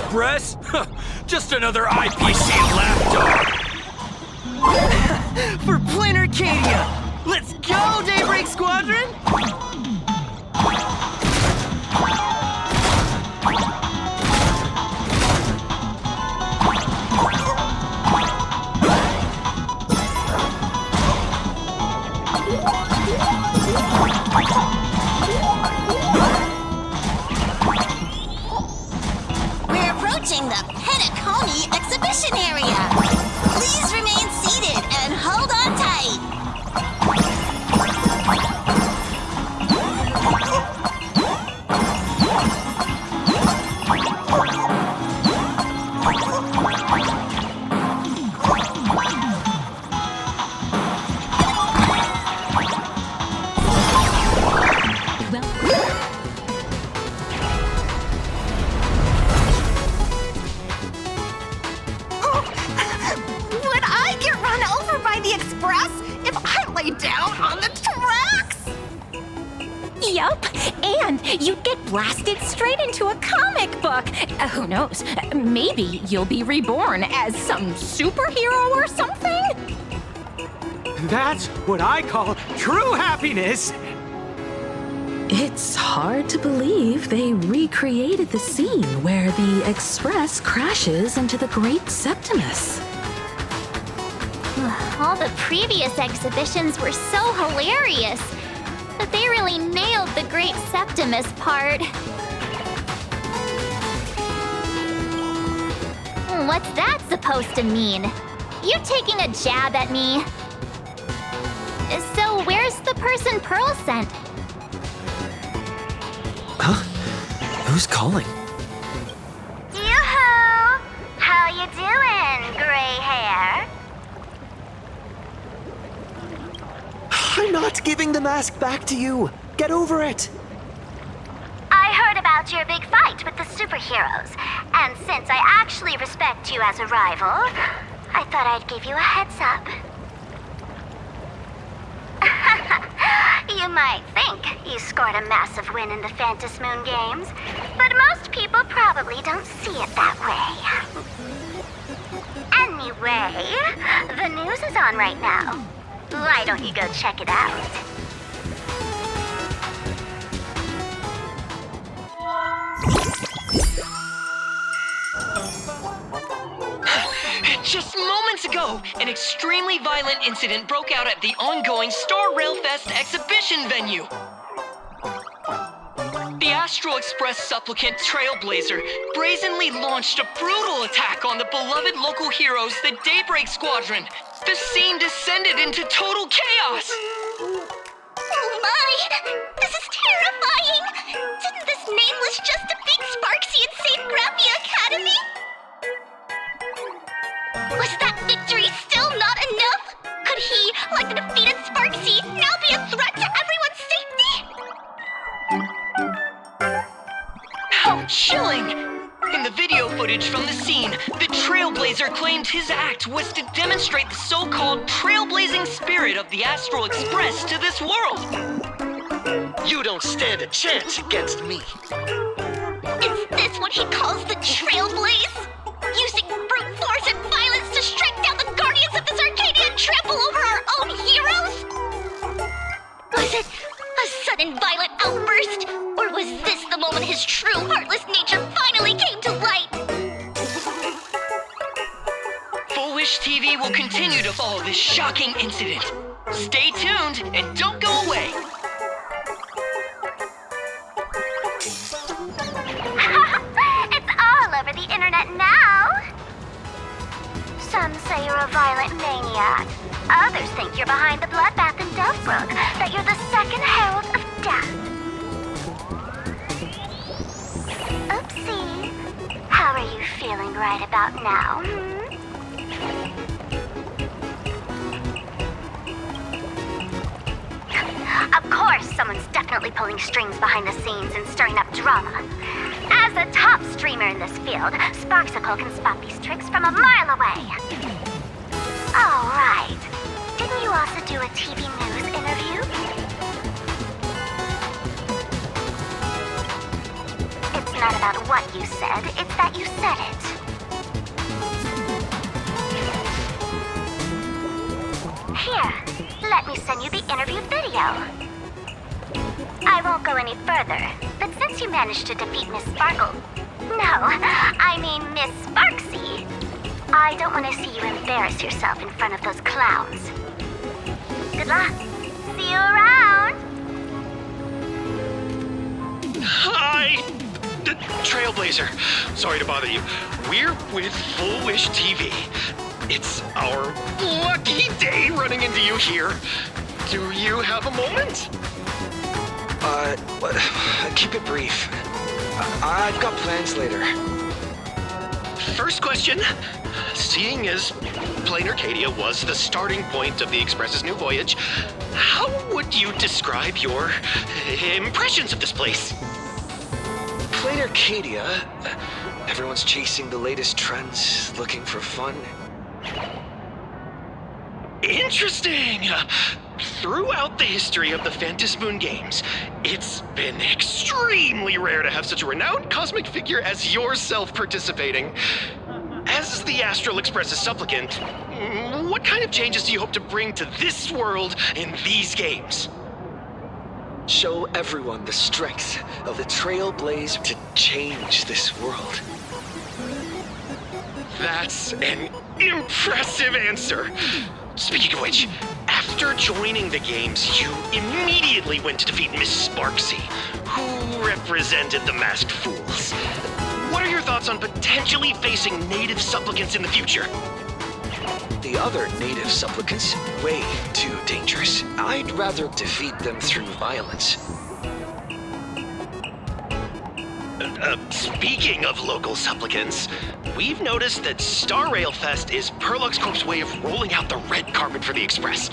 Express? Just another IPC lapdog. For Plain Arcadia! Let's go, Daybreak Squadron! We're approaching the Penacony exhibition area. Please remain seated and hold on tight. Would I get run over by the express if I lay down on the tracks? Yup, and you'd get blasted straight into a comic book. Who knows? Maybe you'll be reborn as some superhero or something? That's what I call true happiness! It's hard to believe they recreated the scene where the Express crashes into the Great Septimus. All the previous exhibitions were so hilarious, but they really nailed the Great Septimus part. What's that supposed to mean? You taking a jab at me? So where's the person Pearl sent? Huh? Who's calling? Yoo-hoo! How you doing, gray hair? I'm not giving the mask back to you! Get over it! I heard about your big fight with the superheroes, and since I actually respect you as a rival, I thought I'd give you a heads up. You might think you scored a massive win in the Phantom Moon games, but most people probably don't see it that way. Anyway, the news is on right now. Why don't you go check it out? Just moments ago, an extremely violent incident broke out at the ongoing Star Rail Fest exhibition venue. The Astral Express supplicant Trailblazer brazenly launched a brutal attack on the beloved local heroes, the Daybreak Squadron. The scene descended into total chaos. Oh my! This is terrifying! Didn't this nameless just defeat Sparksy and save Graphia Academy? Was that victory still not enough? Could he, like the defeated Sparksy, now be a threat to everyone's safety? How chilling! In the video footage from the scene, the Trailblazer claimed his act was to demonstrate the so-called trailblazing spirit of the Astral Express to this world. You don't stand a chance against me. Is this what he calls the Trailblaze? Using brute force and violence to strike down the guardians of this Arcadia and trample over our own heroes? Was it a sudden violent outburst? Or was this the moment his true heartless nature finally came to light? Full Wish TV will continue to follow this shocking incident. Stay tuned and don't go away. It's all over the internet now. Some say you're a violent maniac. Others think you're behind the bloodbath in Delphbrook, that you're the second herald of death. Oopsie. How are you feeling right about now, Of course, someone's definitely pulling strings behind the scenes and stirring up drama. As a top streamer in this field, Sparksicle can spot these tricks from a mile away. Oh, right. Didn't you also do a TV news interview? It's not about about what you said, it's that you said it. Here, let me send you the interview video. I won't go any further, but since you managed to defeat Miss Sparkle... No, I mean Miss Sparksy. I don't want to see you embarrass yourself in front of those clowns. Good luck. See you around. Hi! Trailblazer. Sorry to bother you. We're with Full Wish TV. It's our lucky day running into you here. Do you have a moment? Keep it brief. I've got plans later. First question. Seeing as Plain Arcadia was the starting point of the Express's new voyage, how would you describe your impressions of this place? Plain Arcadia. Everyone's chasing the latest trends, looking for fun. Interesting! Throughout the history of the Phantasmoon games, it's been extremely rare to have such a renowned cosmic figure as yourself participating. As the Astral Express's supplicant, what kind of changes do you hope to bring to this world in these games? Show everyone the strength of the Trailblaze to change this world. That's an impressive answer. Speaking of which, after joining the games, you immediately went to defeat Miss Sparksy, who represented the Masked Fools. What are your thoughts on potentially facing native supplicants in the future? The other native supplicants, way too dangerous. I'd rather defeat them through violence. Speaking of local supplicants, we've noticed that Star Rail Fest is Perlux Corp's way of rolling out the red carpet for the Express.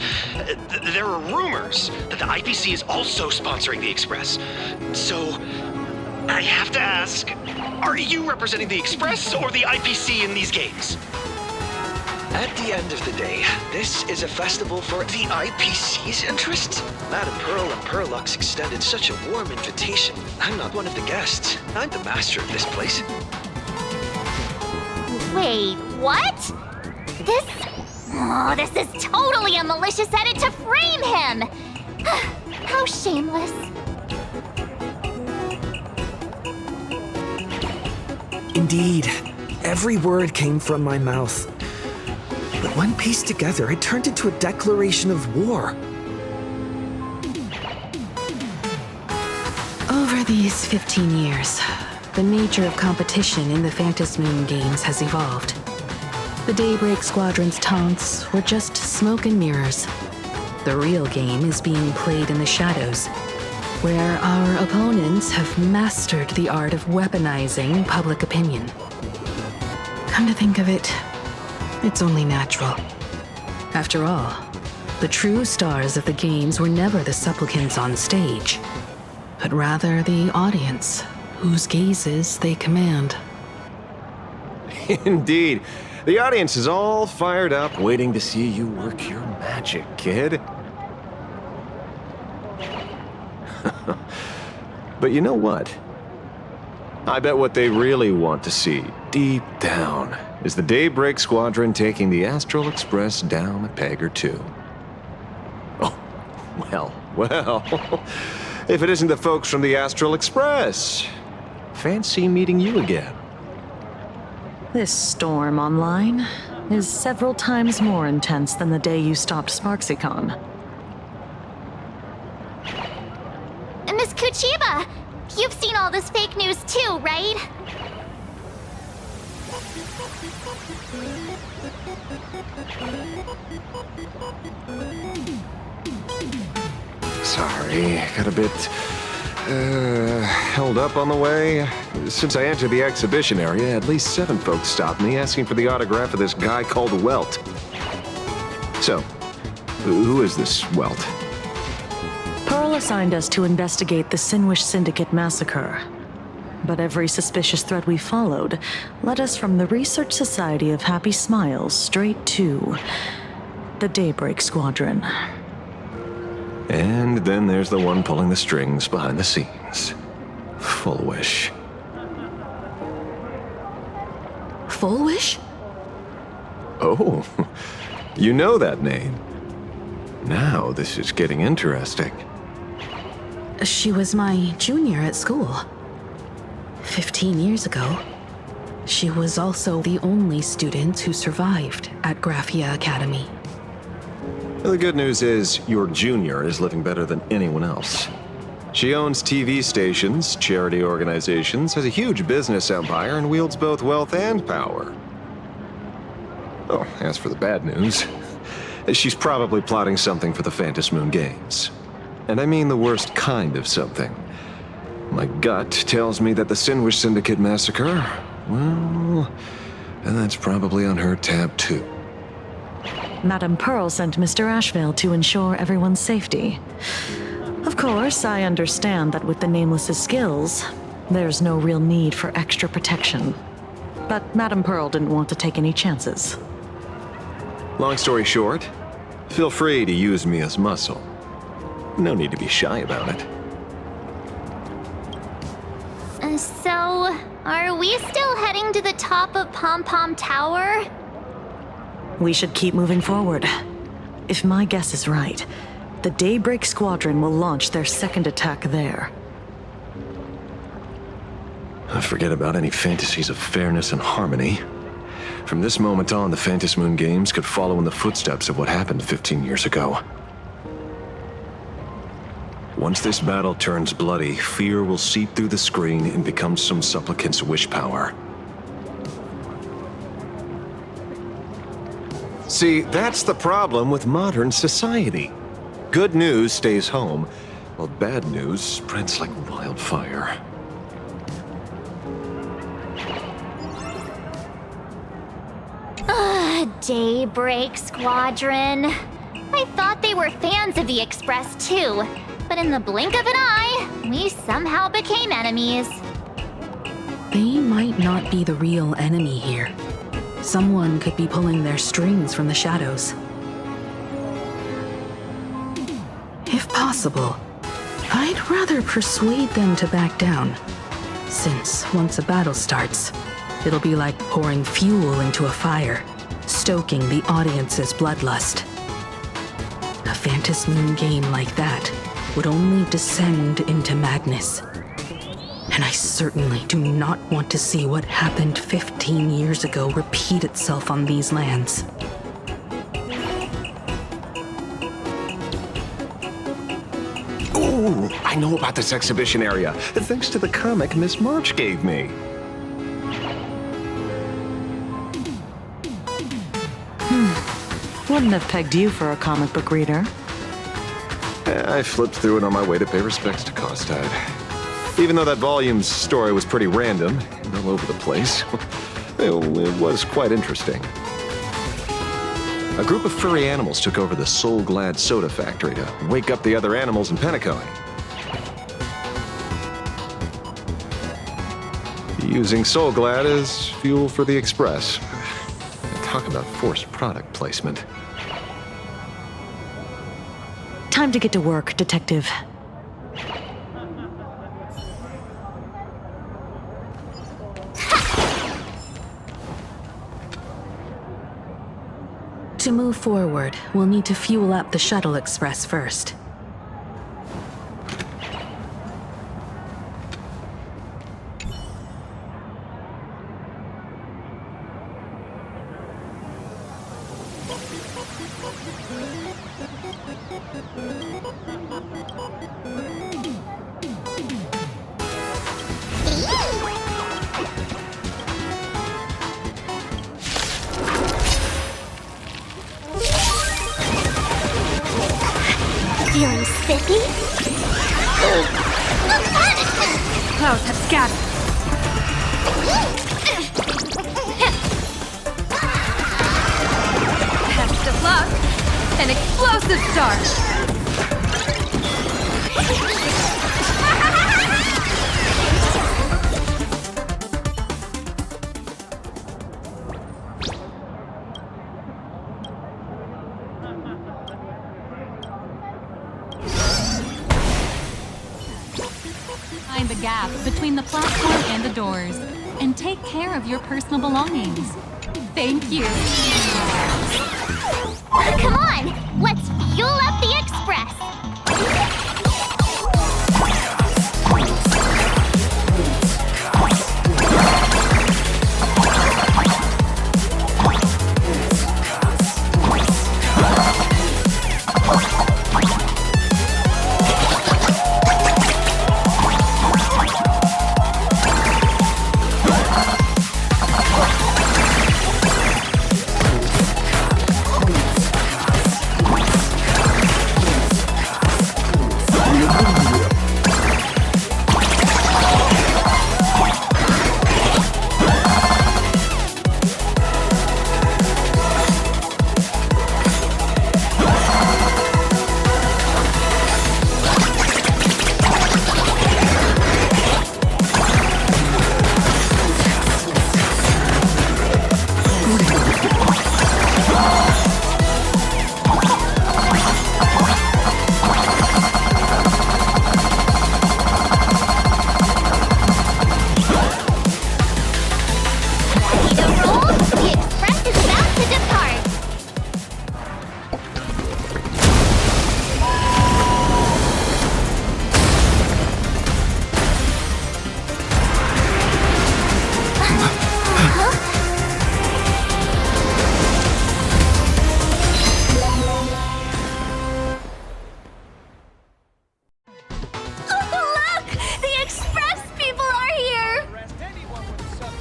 There are rumors that the IPC is also sponsoring the Express. So, I have to ask, are you representing the Express or the IPC in these games? At the end of the day, this is a festival for the IPC's interests. Madame Pearl and Perlux extended such a warm invitation. I'm not one of the guests. I'm the master of this place. Wait, what? This is totally a malicious edit to frame him! How shameless. Indeed, every word came from my mouth. But when pieced together, it turned into a declaration of war. Over these 15 years, the nature of competition in the Phantasmoon games has evolved. The Daybreak Squadron's taunts were just smoke and mirrors. The real game is being played in the shadows, where our opponents have mastered the art of weaponizing public opinion. Come to think of it, it's only natural. After all, the true stars of the games were never the supplicants on stage, but rather the audience, whose gazes they command. Indeed. The audience is all fired up, waiting to see you work your magic, kid. But you know what? I bet what they really want to see, deep down, is the Daybreak Squadron taking the Astral Express down a peg or two. Oh, well, if it isn't the folks from the Astral Express. Fancy meeting you again. This storm online is several times more intense than the day you stopped SparksyCon. Miss Kuchiba, you've seen all this fake news too, right? Sorry, got a bit, held up on the way. Since I entered the exhibition area, at least 7 folks stopped me asking for the autograph of this guy called Welt. So, who is this Welt? Pearl assigned us to investigate the Sinwish Syndicate massacre. But every suspicious thread we followed led us from the Research Society of Happy Smiles straight to the Daybreak Squadron. And then there's the one pulling the strings behind the scenes. Full Wish. Full Wish? Oh, you know that name. Now this is getting interesting. She was my junior at school. 15 years ago. She was also the only student who survived at Graphia Academy. The good news is your junior is living better than anyone else. She owns TV stations, charity organizations, has a huge business empire, and wields both wealth and power. Oh, as for the bad news, she's probably plotting something for the Phantom Moon Games. And I mean the worst kind of something. My gut tells me that the Sinwish Syndicate massacre, well, and that's probably on her tab too. Madame Pearl sent Mr. Ashvale to ensure everyone's safety. Of course, I understand that with the Nameless's skills, there's no real need for extra protection. But Madame Pearl didn't want to take any chances. Long story short, feel free to use me as muscle. No need to be shy about it. So, are we still heading to the top of Pom Pom Tower? We should keep moving forward. If my guess is right, the Daybreak Squadron will launch their second attack there. Forget about any fantasies of fairness and harmony. From this moment on, the Phantom Moon Games could follow in the footsteps of what happened 15 years ago. Once this battle turns bloody, fear will seep through the screen and become some supplicant's wish power. See, that's the problem with modern society. Good news stays home, while bad news spreads like wildfire. Daybreak Squadron. I thought they were fans of the Express too, but in the blink of an eye, we somehow became enemies. They might not be the real enemy here. Someone could be pulling their strings from the shadows. If possible, I'd rather persuade them to back down. Since once a battle starts, it'll be like pouring fuel into a fire, stoking the audience's bloodlust. A Phantom Moon game like that would only descend into madness. And I certainly do not want to see what happened 15 years ago repeat itself on these lands. Ooh, I know about this exhibition area, thanks to the comic Miss March gave me. Wouldn't have pegged you for a comic book reader. I flipped through it on my way to pay respects to Costide. Even though that volume's story was pretty random and all over the place, it was quite interesting. A group of furry animals took over the Soul Glad soda factory to wake up the other animals in Penacony. Using Soul Glad as fuel for the Express. Talk about forced product placement. Time to get to work, Detective. To move forward, we'll need to fuel up the Shuttle Express first. Feeling spiffy? Clouds have scattered. Best of luck. An explosive start. Find the gap between the platform and the doors. and take care of your personal belongings. Thank you. Come on, let's fuel up the Express.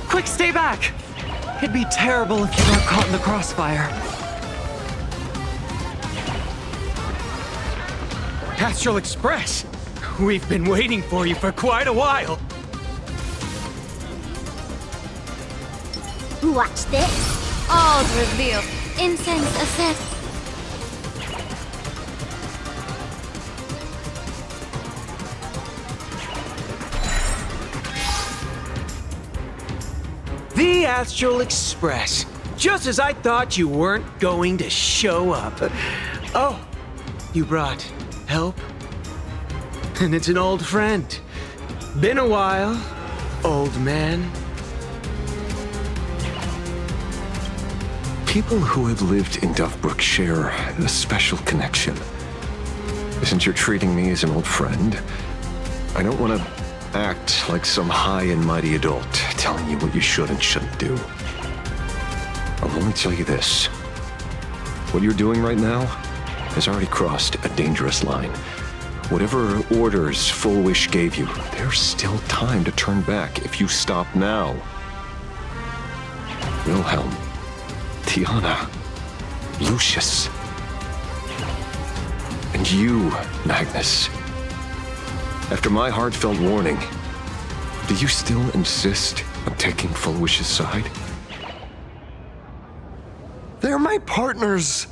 Quick, stay back! It'd be terrible if you got caught in the crossfire. Astral Express! We've been waiting for you for quite a while. Watch this. All revealed. Incense ascent. The Astral Express. Just as I thought you weren't going to show up. Oh, you brought help? And it's an old friend. Been a while, old man. People who have lived in Duffbrook share a special connection. Since you're treating me as an old friend, I don't want to act like some high and mighty adult telling you what you should and shouldn't do. I'll only tell you this. What you're doing right now has already crossed a dangerous line. Whatever orders Full Wish gave you, there's still time to turn back if you stop now. Wilhelm, Tiana, Lucius, and you, Magnus. After my heartfelt warning, do you still insist on taking Full Wish's side? They're my partners.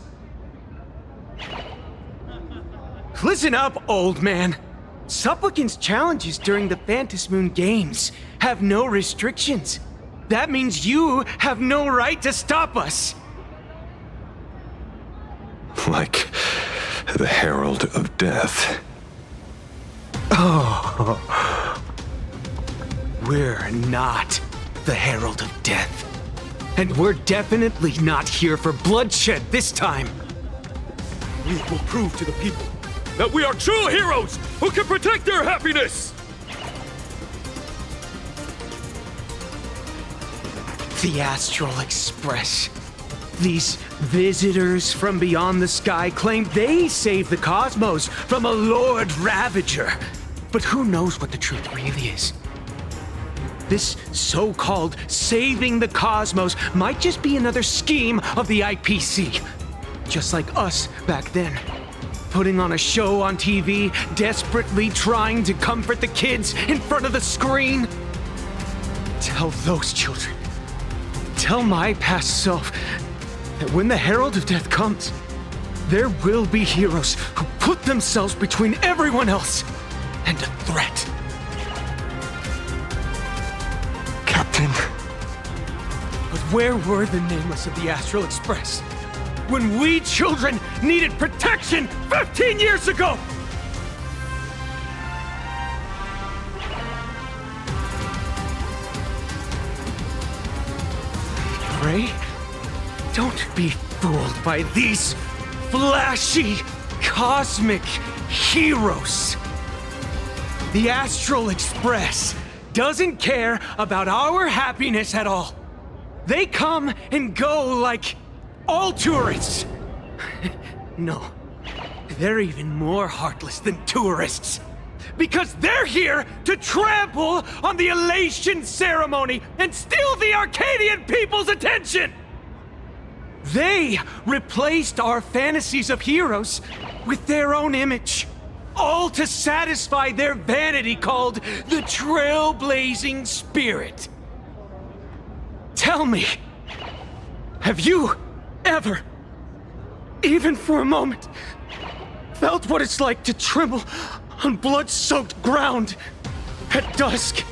Listen up, old man. Supplicant's challenges during the Phantasmoon Games have no restrictions. That means you have no right to stop us. Like the Herald of Death. Oh. We're not the Herald of Death. And we're definitely not here for bloodshed this time. We will prove to the people that we are true heroes who can protect their happiness! The Astral Express. These visitors from beyond the sky claim they saved the cosmos from a Lord Ravager. But who knows what the truth really is? This so-called saving the cosmos might just be another scheme of the IPC. Just like us back then. Putting on a show on TV, desperately trying to comfort the kids in front of the screen. Tell those children, tell my past self, that when the Herald of Death comes, there will be heroes who put themselves between everyone else and a threat. Captain. But where were the nameless of the Astral Express when we children needed protection 15 years ago? Porträt? Don't be fooled by these flashy, cosmic heroes. The Astral Express doesn't care about our happiness at all. They come and go like all tourists. No, they're even more heartless than tourists. Because they're here to trample on the elation ceremony and steal the Arcadian people's attention! They replaced our fantasies of heroes with their own image, all to satisfy their vanity called the trailblazing spirit. Tell me, have you ever, even for a moment, felt what it's like to tremble on blood-soaked ground at dusk?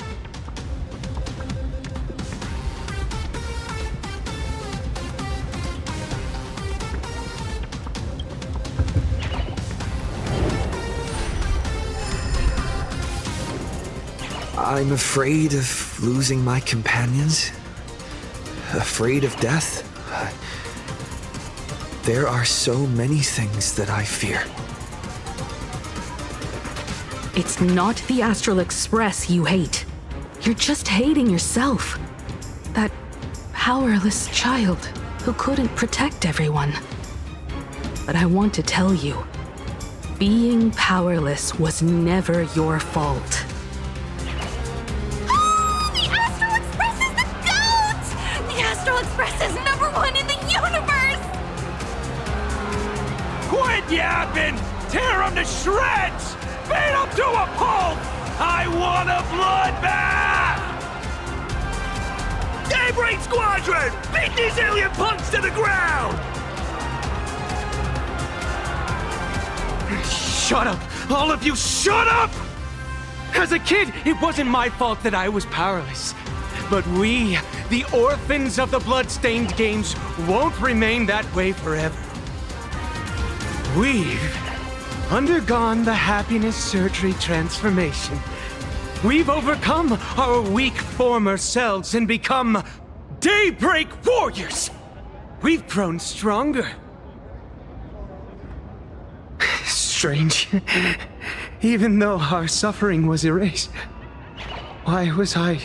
I'm afraid of losing my companions. Afraid of death. There are so many things that I fear. It's not the Astral Express you hate. You're just hating yourself. That powerless child who couldn't protect everyone. But I want to tell you, being powerless was never your fault. The Astral Express is the GOAT! The Astral Express is #1 in the universe! Quit yapping! Tear them to shreds! Beat them to a pulp! I want a bloodbath! Daybreak Squadron! Beat these alien punks to the ground! Shut up! All of you, shut up! As a kid, it wasn't my fault that I was powerless. But we, the orphans of the blood-stained games, won't remain that way forever. We've undergone the happiness surgery transformation. We've overcome our weak former selves and become Daybreak Warriors! We've grown stronger. Strange. Even though our suffering was erased, why was I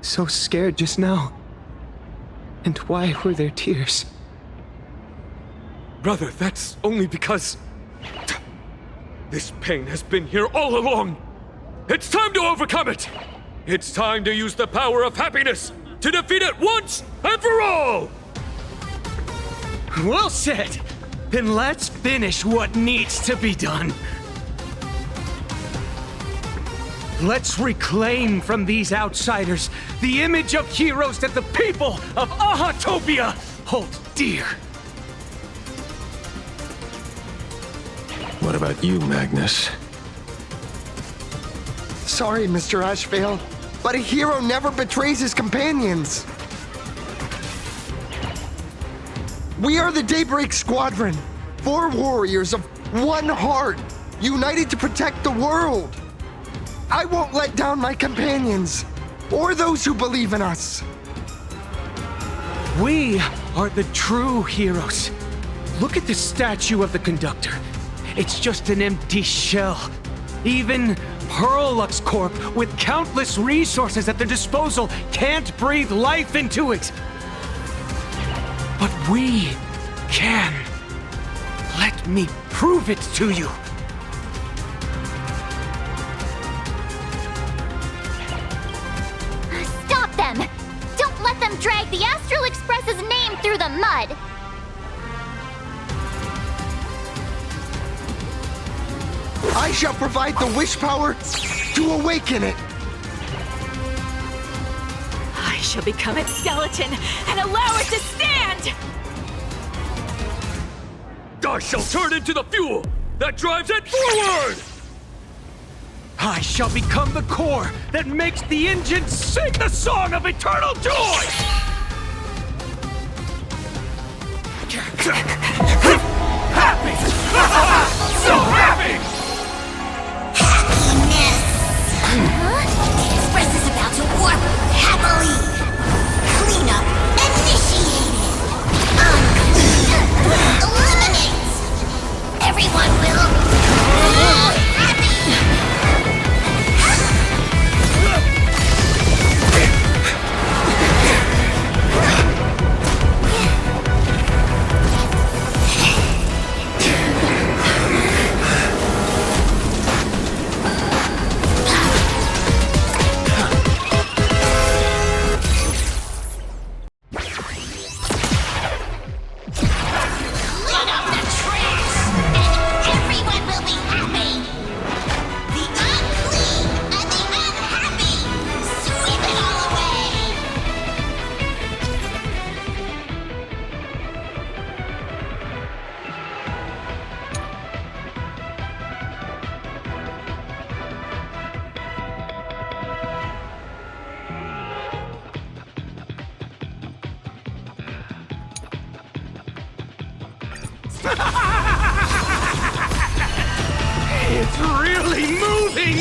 so scared just now? And why were there tears? Brother, that's only because this pain has been here all along. It's time to overcome it. It's time to use the power of happiness to defeat it once and for all. Well said. Then let's finish what needs to be done. Let's reclaim from these outsiders the image of heroes that the people of Ahatopia hold dear. What about you, Magnus? Sorry, Mr. Ashvale, but a hero never betrays his companions. We are the Daybreak Squadron, 4 warriors of one heart, united to protect the world. I won't let down my companions, or those who believe in us. We are the true heroes. Look at the statue of the conductor. It's just an empty shell. Even Pearlux Corp, with countless resources at their disposal, can't breathe life into it. But we can. Let me prove it to you. Stop them! Don't let them drag the Astral Express's name through the mud! I shall provide the wish power to awaken it. I shall become its skeleton and allow it to stand! I shall turn into the fuel that drives it forward! I shall become the core that makes the engine sing the song of eternal joy! Happy! So happy! Happiness! The Express is about to warp happily! Cleanup initiated! It's really moving!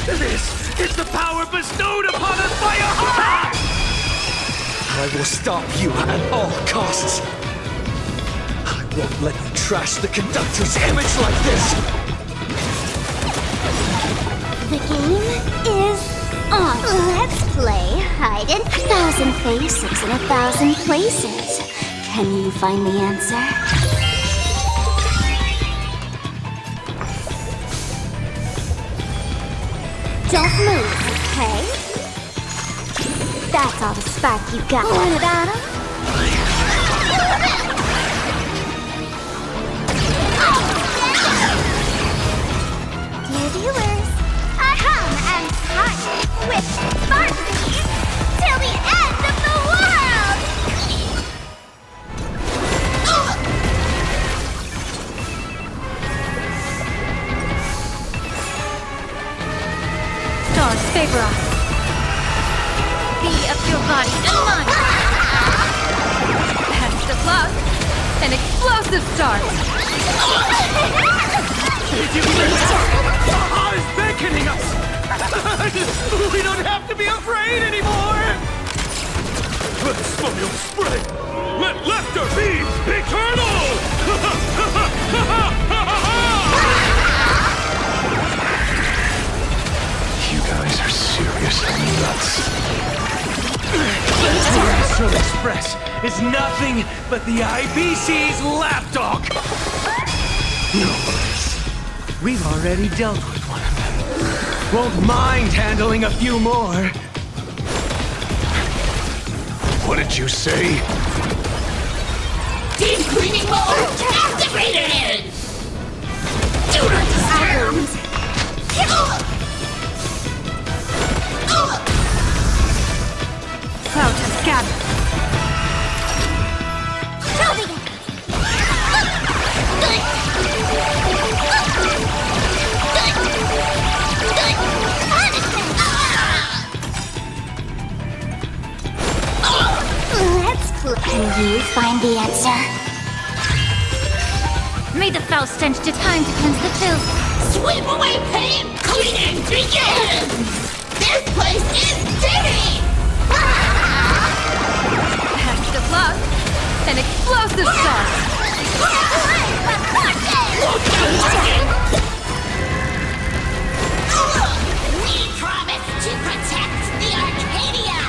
This is the power bestowed upon us by a heart! I will stop you at all costs. I won't let you trash the conductor's image like this! The game is on. Let's play hide and 1,000 faces in 1,000 places. Can you find the answer? Don't move, okay? That's all the spark you got. What about him? Dear viewers, I hum and hunt with spark bees till the end of the world! Stars favor us. Be of your body and mind. Best of luck. An explosive start. Aha is beckoning us! We don't have to be afraid anymore! Let smile spread! Let laughter be eternal! You guys are seriously nuts. The Astral Express is nothing but the IBC's lapdog! No worries. We've already dealt with one of them. Won't mind handling a few more. What did you say? Deep cleaning mode activated! Do not disturb! Cloud has gathered. Can you find the answer? May the foul stench to time to cleanse the filth. Sweep away pain! Cleaning begins! This place is dirty! Best of luck. An explosive start. We promise to protect the Arcadia!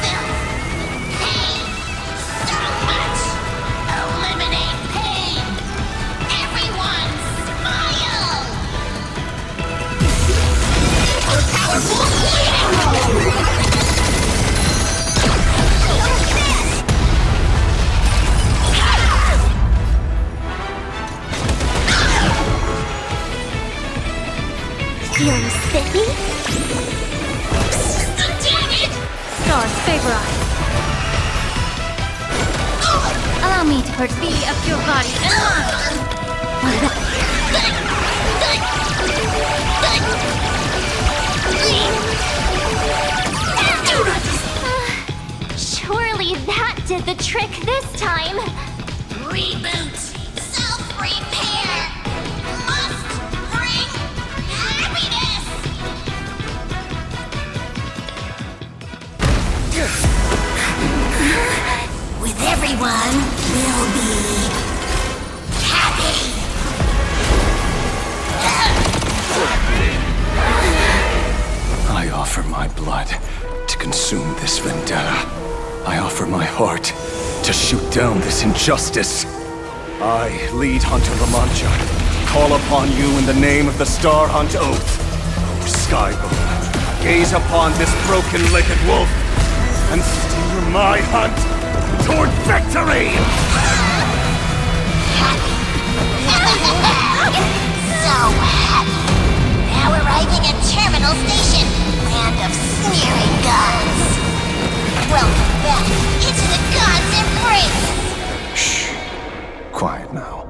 Filth! Pain! So much! Eliminate pain! Everyone smile! Powerful Feeling spiffy? Damn it! Stars favor us. Allow me to purge thee of your body and Surely that did the trick this time. Reboot. Self-repair. Must bring happiness. With everyone, we'll be happy. I offer my blood to consume this vendetta. I offer my heart to shoot down this injustice. I, lead Hunter La Mancha, call upon you in the name of the Star Hunt Oath. O Skybound, gaze upon this broken-legged wolf and steer my hunt toward victory! So happy. Now arriving at Terminal Station, land of sneering gods. Welcome back into the gods' embrace. Shh. Quiet now.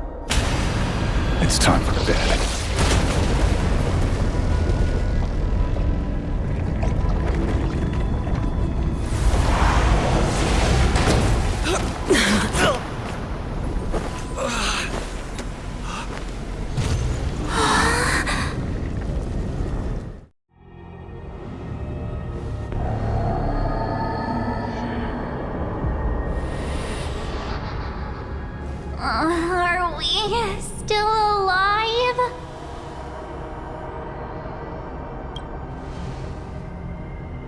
It's time for bed. Are we still alive?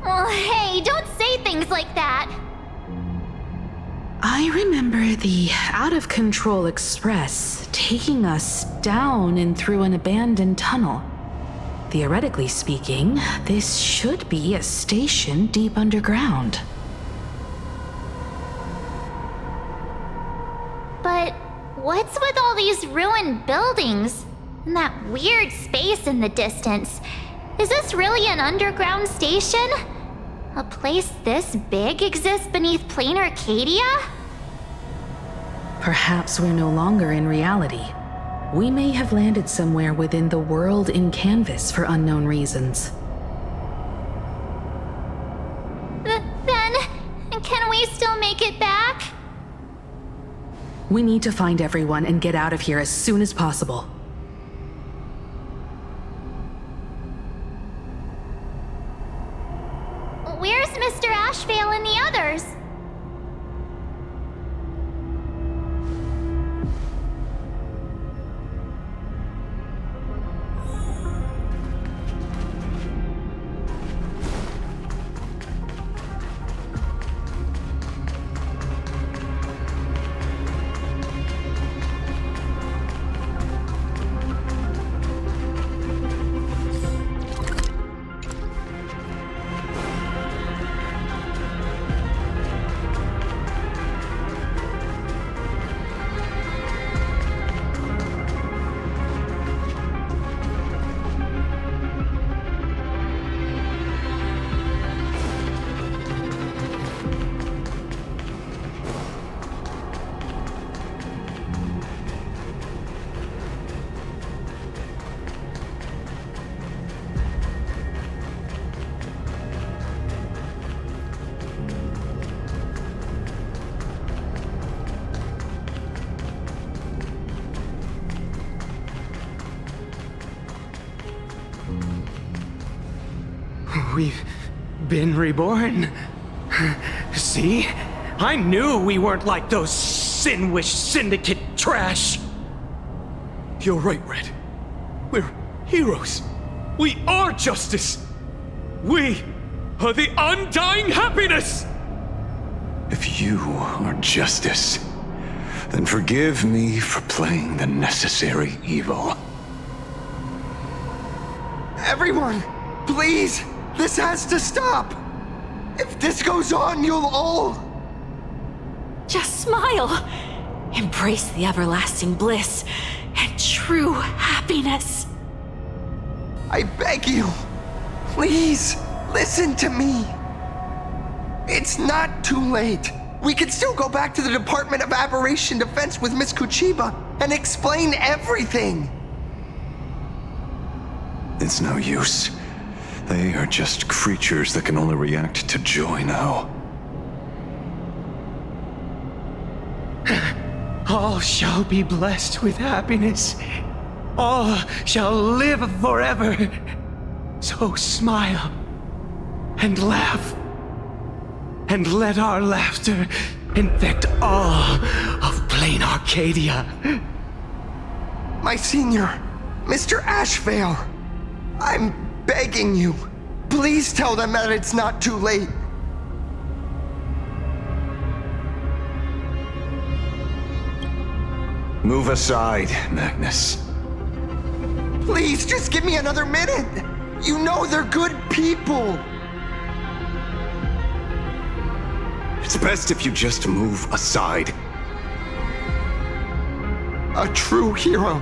Oh, hey, don't say things like that. I remember the out-of-control express taking us down and through an abandoned tunnel. Theoretically speaking, this should be a station deep underground. But what's with all these ruined buildings? And that weird space in the distance? Is this really an underground station? A place this big exists beneath plain Arcadia? Perhaps we're no longer in reality. We may have landed somewhere within the world in canvas for unknown reasons. Then, can we still make it back? We need to find everyone and get out of here as soon as possible. Where's Mr. Ashvale and the others? We've been reborn. See? I knew we weren't like those Sinwish Syndicate trash. You're right, Red. We're heroes. We are justice. We are the undying happiness! If you are justice, then forgive me for playing the necessary evil. Everyone, please! This has to stop! If this goes on, you'll all... Just smile. Embrace the everlasting bliss and true happiness. I beg you, please, listen to me. It's not too late. We can still go back to the Department of Aberration Defense with Miss Kuchiba and explain everything. It's no use. They are just creatures that can only react to joy now. All shall be blessed with happiness. All shall live forever. So smile and laugh. And let our laughter infect all of plain Arcadia. My senior, Mr. Ashvale, I'm begging you, please tell them that it's not too late. Move aside, Magnus. Please, just give me another minute. You know they're good people. It's best if you just move aside. A true hero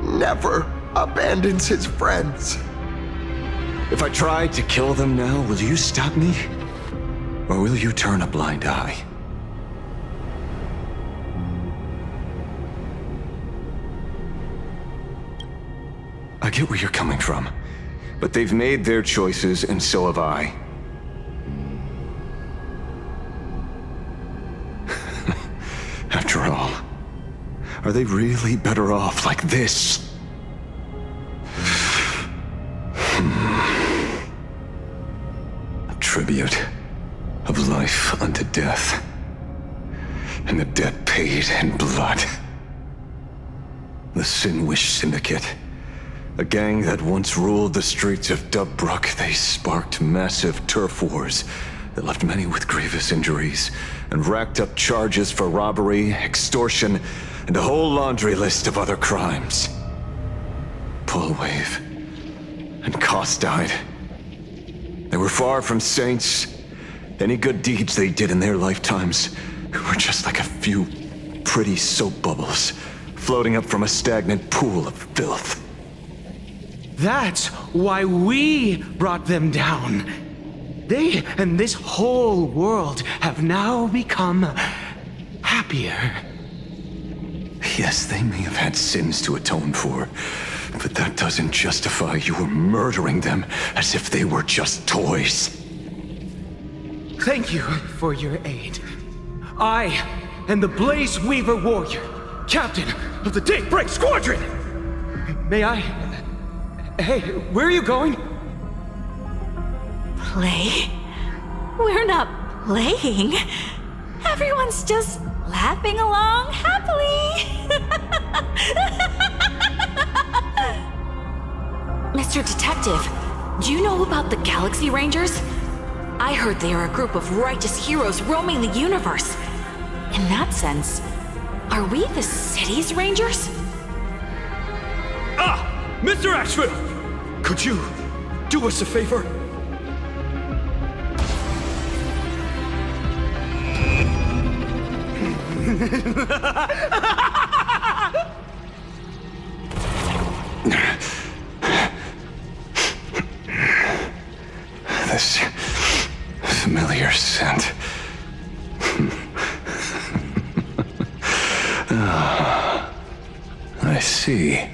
never abandons his friends. If I try to kill them now, will you stop me? Or will you turn a blind eye? I get where you're coming from, but they've made their choices and so have I. After all, are they really better off like this? A tribute of life unto death, and the debt paid in blood. The Sinwish Syndicate. A gang that once ruled the streets of Dubbrook. They sparked massive turf wars that left many with grievous injuries and racked up charges for robbery, extortion, and a whole laundry list of other crimes. Pullwave and Koss died. They were far from saints. Any good deeds they did in their lifetimes were just like a few pretty soap bubbles floating up from a stagnant pool of filth. That's why we brought them down. They and this whole world have now become happier. Yes, they may have had sins to atone for, but that doesn't justify your murdering them as if they were just toys. Thank you for your aid. I am the Blaze Weaver Warrior, captain of the Daybreak Squadron! May I... Hey, where are you going? Play? We're not playing. Everyone's just laughing along happily. Mr. Detective, do you know about the Galaxy Rangers? I heard they are a group of righteous heroes roaming the universe. In that sense, are we the city's Rangers? Ah! Mr. Asheville! Could you do us a favor? This familiar scent. I see.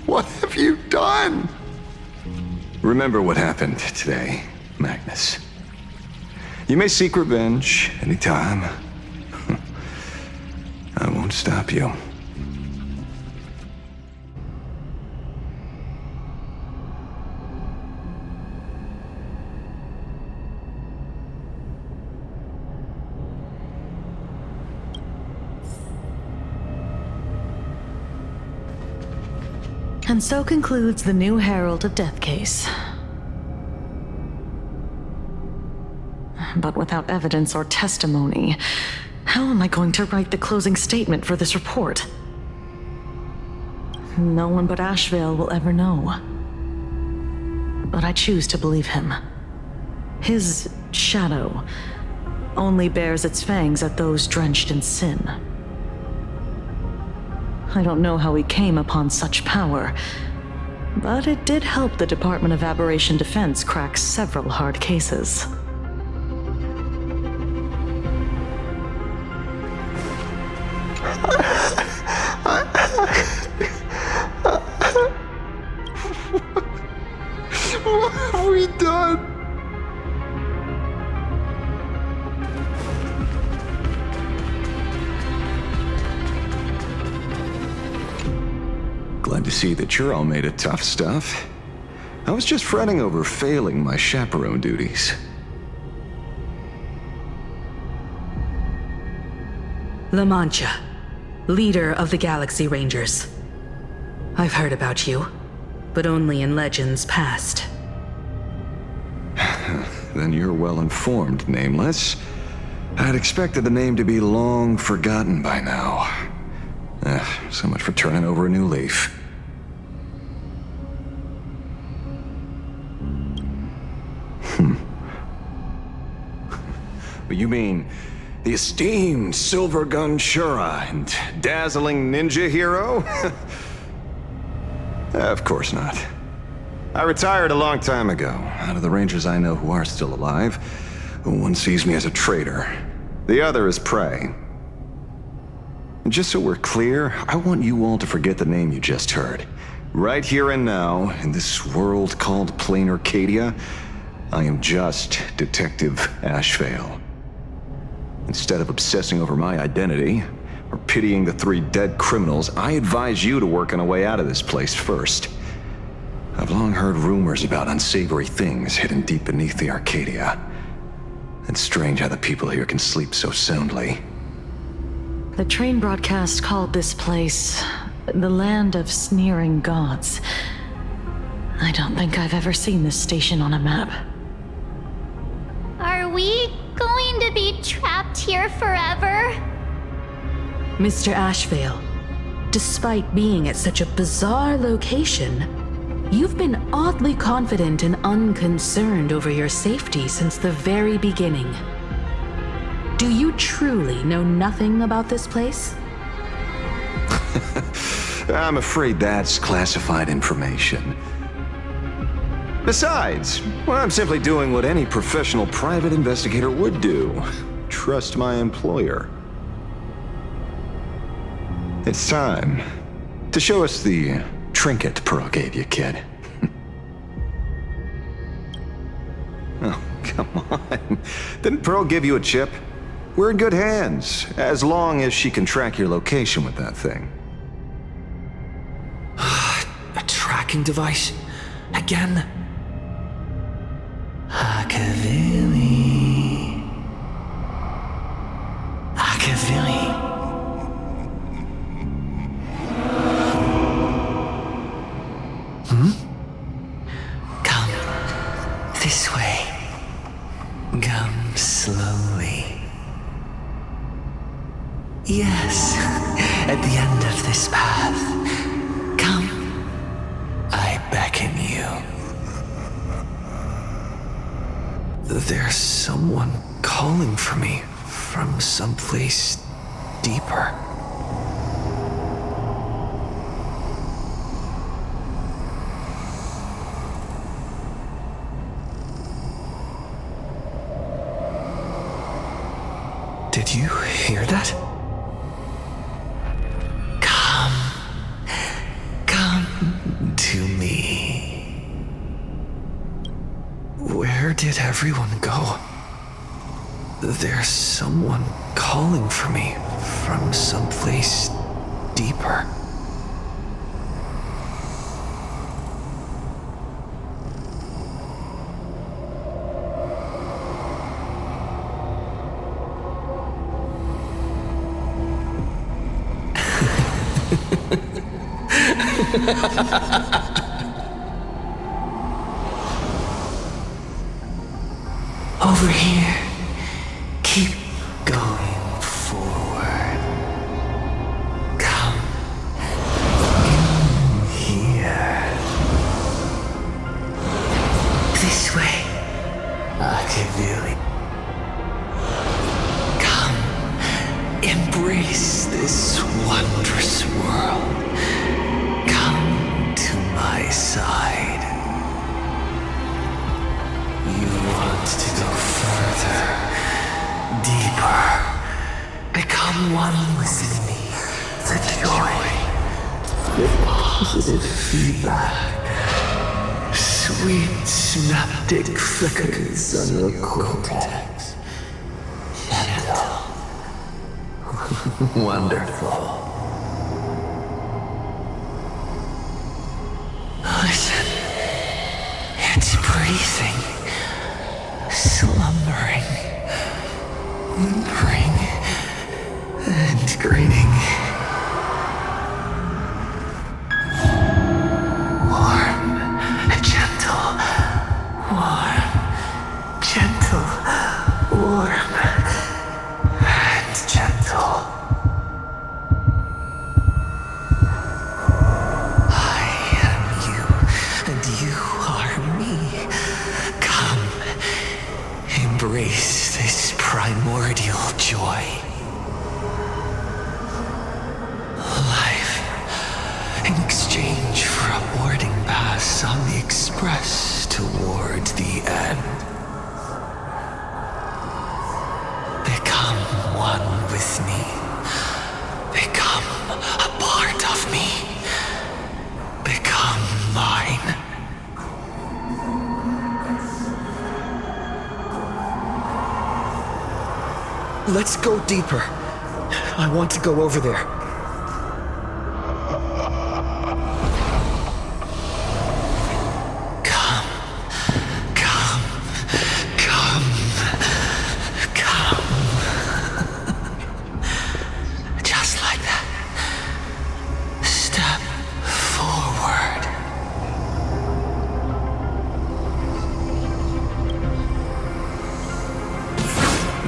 What have you done? Remember what happened today, Magnus. You may seek revenge anytime. I won't stop you. And so concludes the new Herald of Death case. But without evidence or testimony, how am I going to write the closing statement for this report? No one but Asheville will ever know. But I choose to believe him. His shadow only bears its fangs at those drenched in sin. I don't know how he came upon such power, but it did help the Department of Aberration Defense crack several hard cases. What have we done? Glad to see that you're all made of tough stuff. I was just fretting over failing my chaperone duties. La Mancha, leader of the Galaxy Rangers. I've heard about you, but only in legends past. Then you're well informed, Nameless. I'd expected the name to be long forgotten by now. So much for turning over a new leaf. But you mean the esteemed Silver Gun Shura and dazzling ninja hero? Of course not. I retired a long time ago. Out of the Rangers I know who are still alive, one sees me as a traitor. The other is prey. And just so we're clear, I want you all to forget the name you just heard. Right here and now, in this world called Plain Arcadia, I am just Detective Asheville. Instead of obsessing over my identity, or pitying the 3 dead criminals, I advise you to work on a way out of this place first. I've long heard rumors about unsavory things hidden deep beneath the Arcadia. It's strange how the people here can sleep so soundly. The train broadcast called this place the land of sneering gods. I don't think I've ever seen this station on a map. Are we going to be trapped here forever? Mr. Ashvale, despite being at such a bizarre location, you've been oddly confident and unconcerned over your safety since the very beginning. Do you truly know nothing about this place? I'm afraid that's classified information. Besides, well, I'm simply doing what any professional private investigator would do. Trust my employer. It's time to show us the trinket Pearl gave you, kid. Oh, come on. Didn't Pearl give you a chip? We're in good hands, as long as she can track your location with that thing. A tracking device? Again? Akavili. Akavili. Come this way. Come slowly. Yes, at the end of this path. Come. I beckon you. There's someone calling for me from someplace deeper. Did you hear that? Come to me. Where did everyone go? There's someone calling for me from someplace deeper. Over here. Keep going forward. Come in here. This way. Akavili. Come. Embrace this wondrous world. Come to my side. You want to go further, deeper, become one with me. The joy, the positive feedback, sweet synaptic flickers on your cortex. Gentle, wonderful. Listen, it's breathing. Slumbering, whimpering, and grinning. Warm, gentle, warm, gentle, warm, and gentle. I am you, and you are me. Come. Embrace this primordial joy. Life in exchange for a boarding pass on the express toward the end. Become one with me. Become a part of me. Become mine. Let's go deeper. I want to go over there. Come.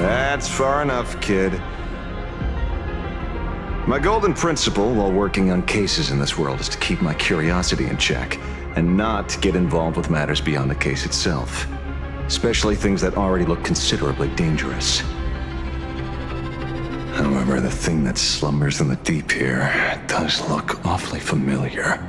That's far enough, kid. My golden principle while working on cases in this world is to keep my curiosity in check and not get involved with matters beyond the case itself, especially things that already look considerably dangerous. However, the thing that slumbers in the deep here does look awfully familiar.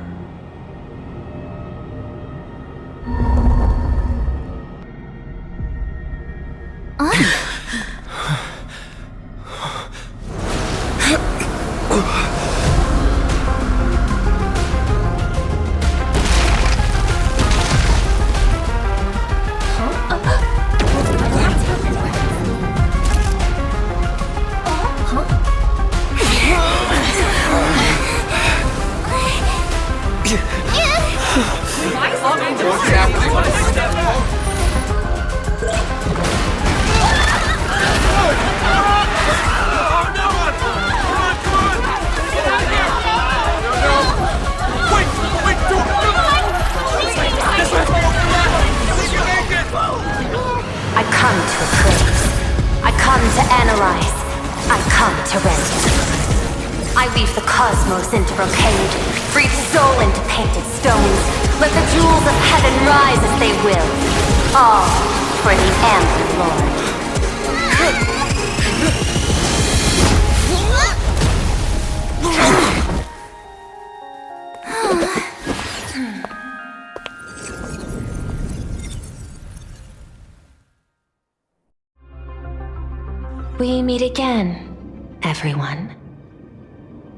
We meet again, everyone.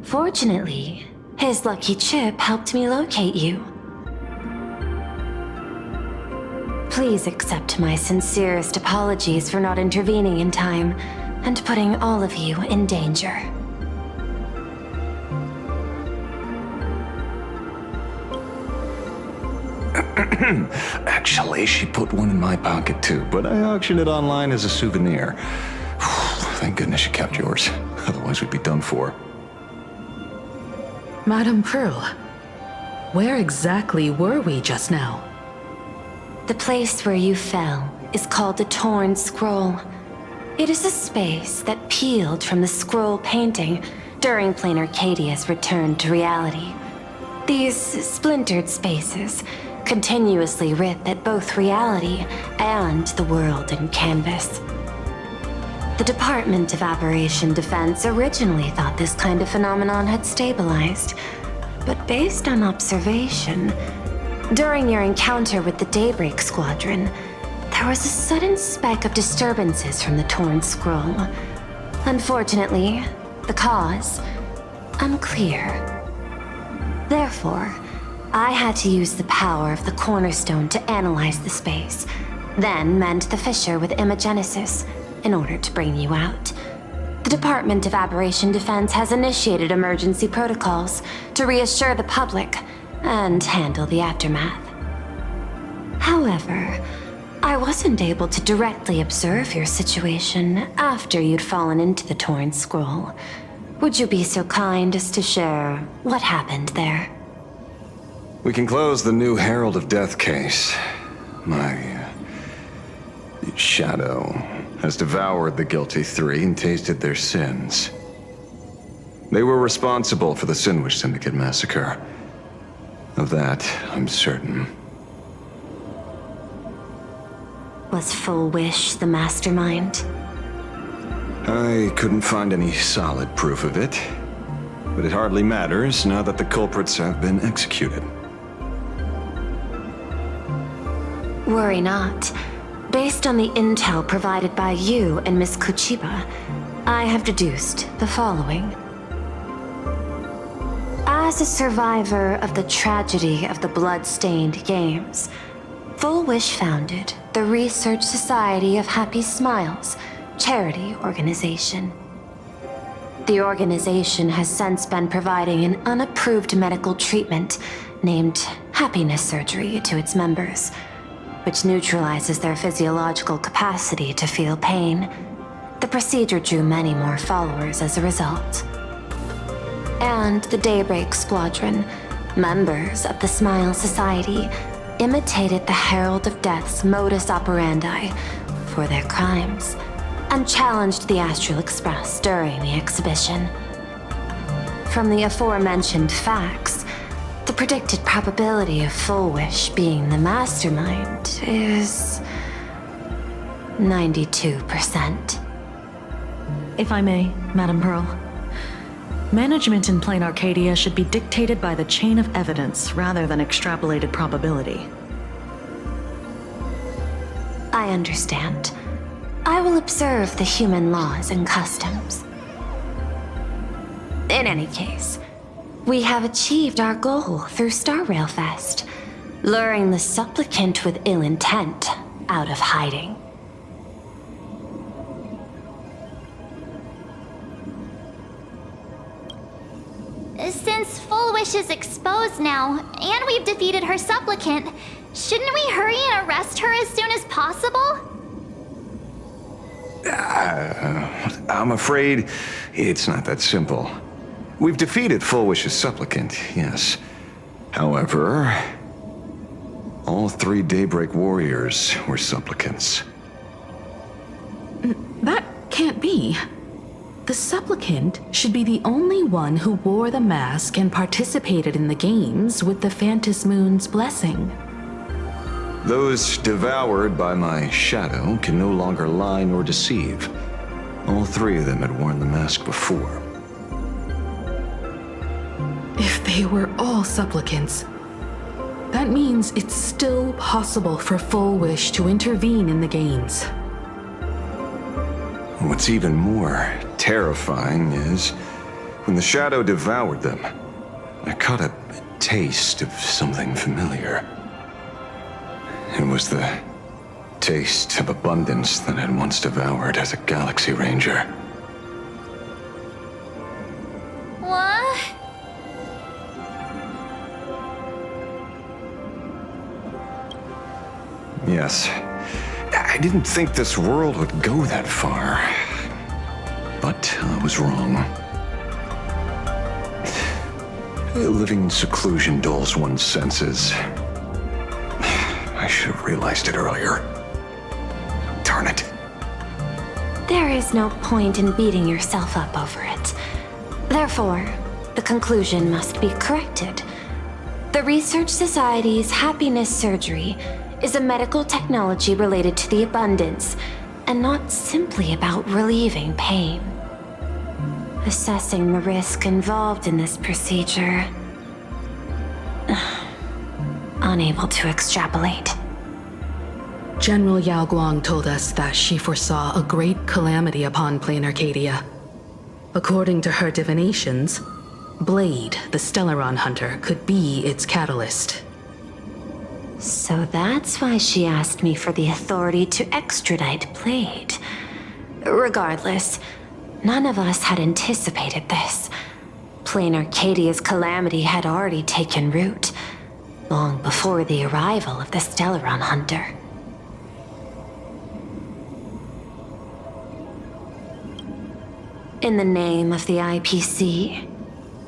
Fortunately, his lucky chip helped me locate you. Please accept my sincerest apologies for not intervening in time and putting all of you in danger. Actually, she put one in my pocket too, but I auctioned it online as a souvenir. Thank goodness you kept yours. Otherwise, we'd be done for. Madame Pearl, where exactly were we just now? The place where you fell is called the Torn Scroll. It is a space that peeled from the scroll painting during Plain Arcadia's return to reality. These splintered spaces continuously rip at both reality and the world in canvas. The Department of Aberration Defense originally thought this kind of phenomenon had stabilized, but based on observation, during your encounter with the Daybreak Squadron, there was a sudden spike of disturbances from the Torn Scroll. Unfortunately, the cause, unclear. Therefore, I had to use the power of the Cornerstone to analyze the space, then mend the fissure with Imagenesis in order to bring you out. The Department of Aberration Defense has initiated emergency protocols to reassure the public and handle the aftermath. However, I wasn't able to directly observe your situation after you'd fallen into the Torn Scroll. Would you be so kind as to share what happened there? We can close the new Herald of Death case. My shadow has devoured the guilty three and tasted their sins. They were responsible for the Sinwish Syndicate massacre. Of that, I'm certain. Was Full Wish the mastermind? I couldn't find any solid proof of it, but it hardly matters now that the culprits have been executed. Worry not. Based on the intel provided by you and Miss Kuchiba, I have deduced the following. As a survivor of the tragedy of the Blood-Stained Games, Full Wish founded the Research Society of Happy Smiles, charity organization. The organization has since been providing an unapproved medical treatment named happiness surgery to its members, which neutralizes their physiological capacity to feel pain. The procedure drew many more followers as a result. And the Daybreak Squadron, members of the Smile Society, imitated the Herald of Death's modus operandi for their crimes. and challenged the Astral Express during the exhibition. From the aforementioned facts, the predicted probability of Full Wish being the mastermind is 92%. If I may, Madam Pearl. Management in Plain Arcadia should be dictated by the chain of evidence rather than extrapolated probability. I understand. I will observe the human laws and customs. In any case, we have achieved our goal through Star Rail Fest, luring the supplicant with ill intent out of hiding. Since Full Wish is exposed now, and we've defeated her supplicant, shouldn't we hurry and arrest her as soon as possible? I'm afraid it's not that simple. We've defeated Full Wish's supplicant, yes. However, all 3 Daybreak warriors were supplicants. That can't be. The supplicant should be the only one who wore the mask and participated in the games with the Phantom Moon's blessing. Those devoured by my shadow can no longer lie nor deceive. All 3 of them had worn the mask before. If they were all supplicants, that means it's still possible for Full Wish to intervene in the games. What's even more terrifying is, when the shadow devoured them, I caught a taste of something familiar. It was the taste of abundance that I'd once devoured as a Galaxy Ranger. What? Yes. I didn't think this world would go that far. But I was wrong. Living in seclusion dulls one's senses. I should have realized it earlier. Darn it. There is no point in beating yourself up over it. Therefore, the conclusion must be corrected. The Research Society's happiness surgery is a medical technology related to the abundance, and not simply about relieving pain. Assessing the risk involved in this procedure. Unable to extrapolate. General Yao Guang told us that she foresaw a great calamity upon Plain Arcadia. According to her divinations, Blade, the Stellaron hunter, could be its catalyst. So that's why she asked me for the authority to extradite Blade. Regardless, none of us had anticipated this. Plain Arcadia's calamity had already taken root, long before the arrival of the Stellaron hunter. In the name of the IPC,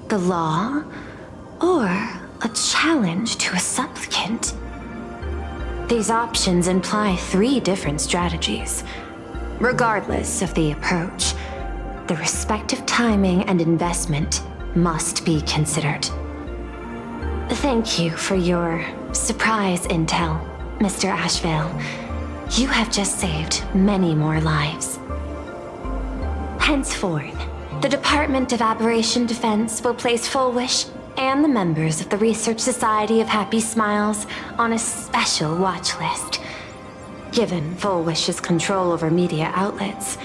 the law, or a challenge to a supplicant? These options imply 3 different strategies. Regardless of the approach, the respective timing and investment must be considered. Thank you for your surprise intel, Mr. Ashvale. You have just saved many more lives. Henceforth, the Department of Aberration Defense will place Full Wish and the members of the Research Society of Happy Smiles on a special watch list. Given Full Wish's control over media outlets,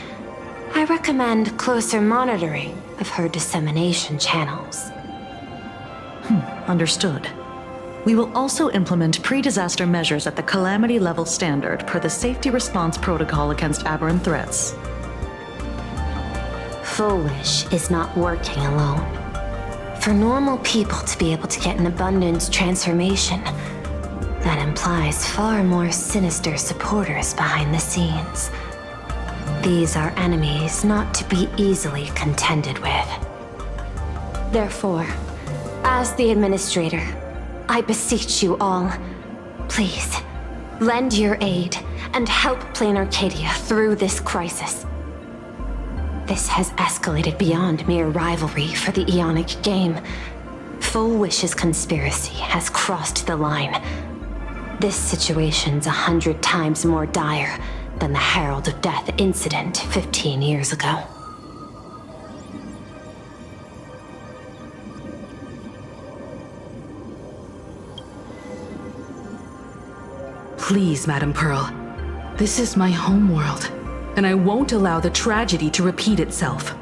I recommend closer monitoring of her dissemination channels. Understood. We will also implement pre-disaster measures at the calamity level standard per the safety response protocol against aberrant threats. Full Wish is not working alone. For normal people to be able to get an abundance transformation, that implies far more sinister supporters behind the scenes. These are enemies not to be easily contended with. Therefore, as the administrator, I beseech you all, please, lend your aid and help Plain Arcadia through this crisis. This has escalated beyond mere rivalry for the Ionic game. Full Wish's conspiracy has crossed the line. This situation's 100 times more dire than the Herald of Death incident 15 years ago. Please, Madam Pearl. This is my homeworld, and I won't allow the tragedy to repeat itself.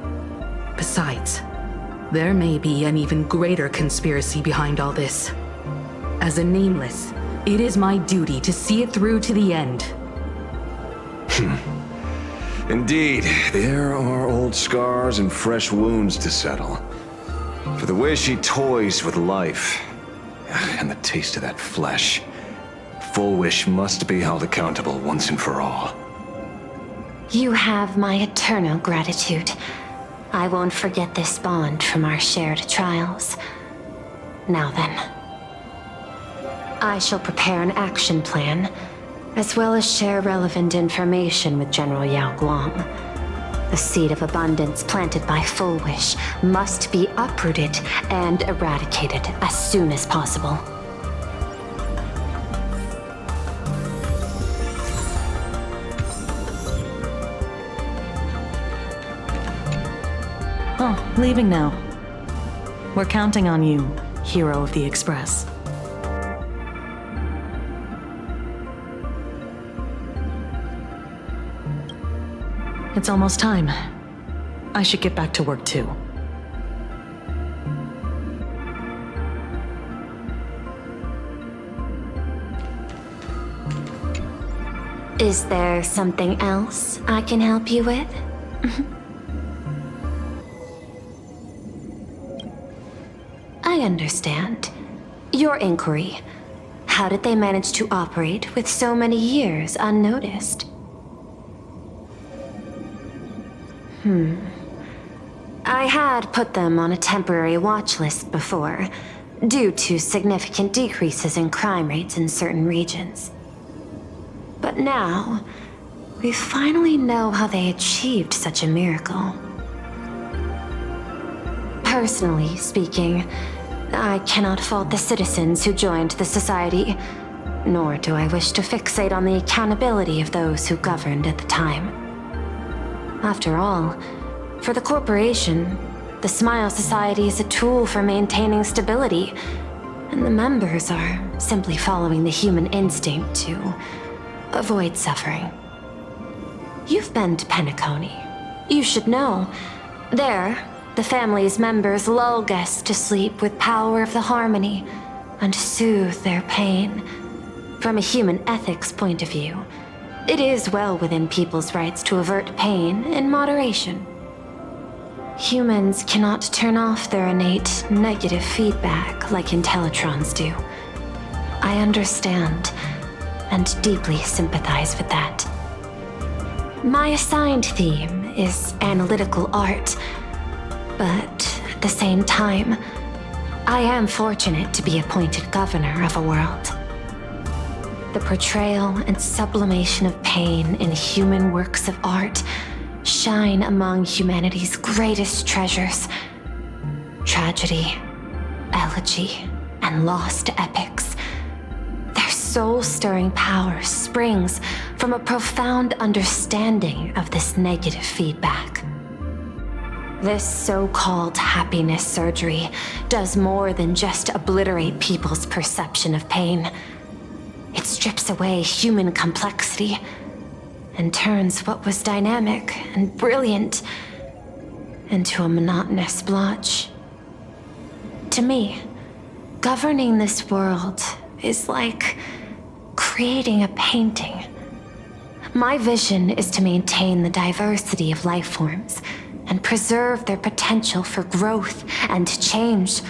Besides, there may be an even greater conspiracy behind all this. As a Nameless, it is my duty to see it through to the end. Indeed, there are old scars and fresh wounds to settle. For the way she toys with life, and the taste of that flesh, Full Wish must be held accountable once and for all. You have my eternal gratitude. I won't forget this bond from our shared trials. Now then, I shall prepare an action plan, as well as share relevant information with General Yao Guang. The seed of abundance planted by Full Wish must be uprooted and eradicated as soon as possible. Oh, leaving now. We're counting on you, hero of the Express. It's almost time. I should get back to work too. Is there something else I can help you with? I understand. Your inquiry. How did they manage to operate with so many years unnoticed? I had put them on a temporary watch list before, due to significant decreases in crime rates in certain regions. But now, we finally know how they achieved such a miracle. Personally speaking, I cannot fault the citizens who joined the society, nor do I wish to fixate on the accountability of those who governed at the time. After all, for the corporation, the Smile Society is a tool for maintaining stability, and the members are simply following the human instinct to avoid suffering. You've been to Penacony. You should know. There, the family's members lull guests to sleep with power of the harmony and soothe their pain. From a human ethics point of view, it is well within people's rights to avert pain in moderation. Humans cannot turn off their innate negative feedback like Intellitrons do. I understand and deeply sympathize with that. My assigned theme is analytical art, but at the same time, I am fortunate to be appointed governor of a world. The portrayal and sublimation of pain in human works of art shine among humanity's greatest treasures. Tragedy, elegy, and lost epics. Their soul-stirring power springs from a profound understanding of this negative feedback. This so-called happiness surgery does more than just obliterate people's perception of pain. It strips away human complexity and turns what was dynamic and brilliant into a monotonous blotch. To me, governing this world is like creating a painting. My vision is to maintain the diversity of life forms and preserve their potential for growth and change.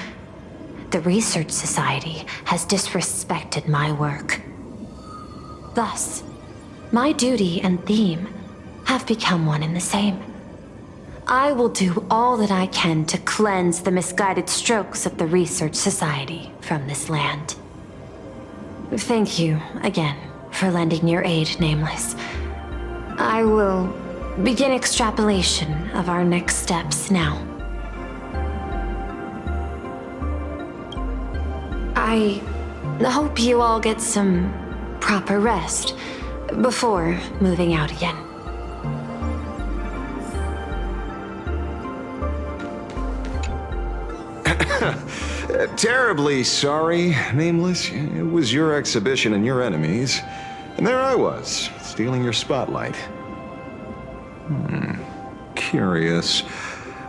The Research Society has disrespected my work. Thus, my duty and theme have become one and the same. I will do all that I can to cleanse the misguided strokes of the Research Society from this land. Thank you again for lending your aid, Nameless. I will begin extrapolation of our next steps now. I hope you all get some proper rest before moving out again. Terribly sorry, Nameless. It was your exhibition and your enemies. And there I was, stealing your spotlight. Curious.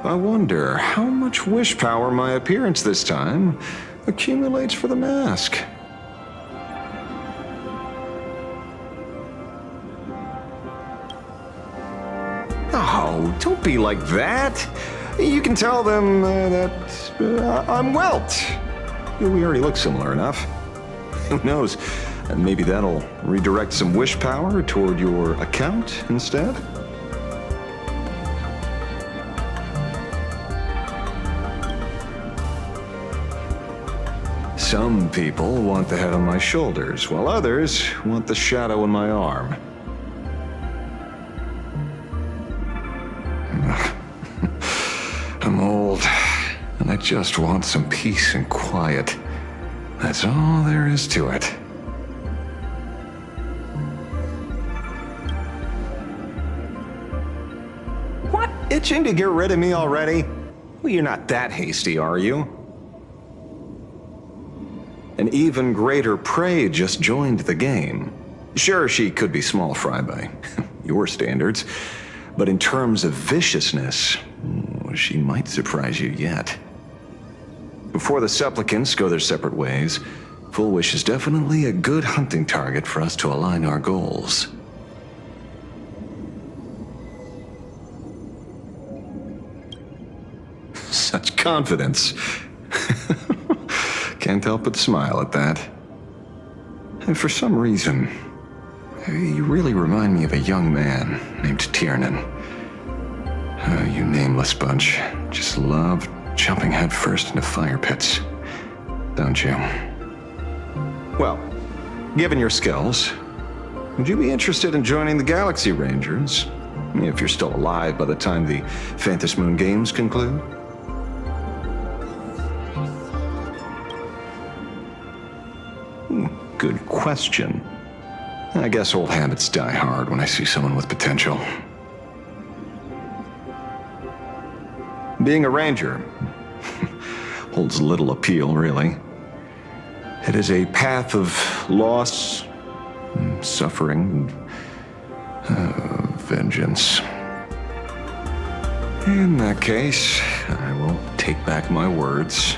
I wonder how much wish power my appearance this time accumulates for the mask. Oh, don't be like that. You can tell them that I'm Welt. We already look similar enough. Who knows? Maybe that'll redirect some wish power toward your account instead? Some people want the head on my shoulders, while others want the shadow in my arm. I'm old, and I just want some peace and quiet. That's all there is to it. What? Itching to get rid of me already? Well, you're not that hasty, are you? An even greater prey just joined the game. Sure, she could be small fry by your standards, but in terms of viciousness, she might surprise you yet. Before the supplicants go their separate ways, Full Wish is definitely a good hunting target for us to align our goals. Such confidence. Can't help but smile at that. And for some reason, you really remind me of a young man named Tiernan. You nameless bunch just love jumping headfirst into fire pits, don't you? Well, given your skills, would you be interested in joining the Galaxy Rangers? If you're still alive by the time the Phantom Moon Games conclude? Good question. I guess old habits die hard when I see someone with potential. Being a ranger holds little appeal, really. It is a path of loss, suffering, vengeance. In that case, I will take back my words.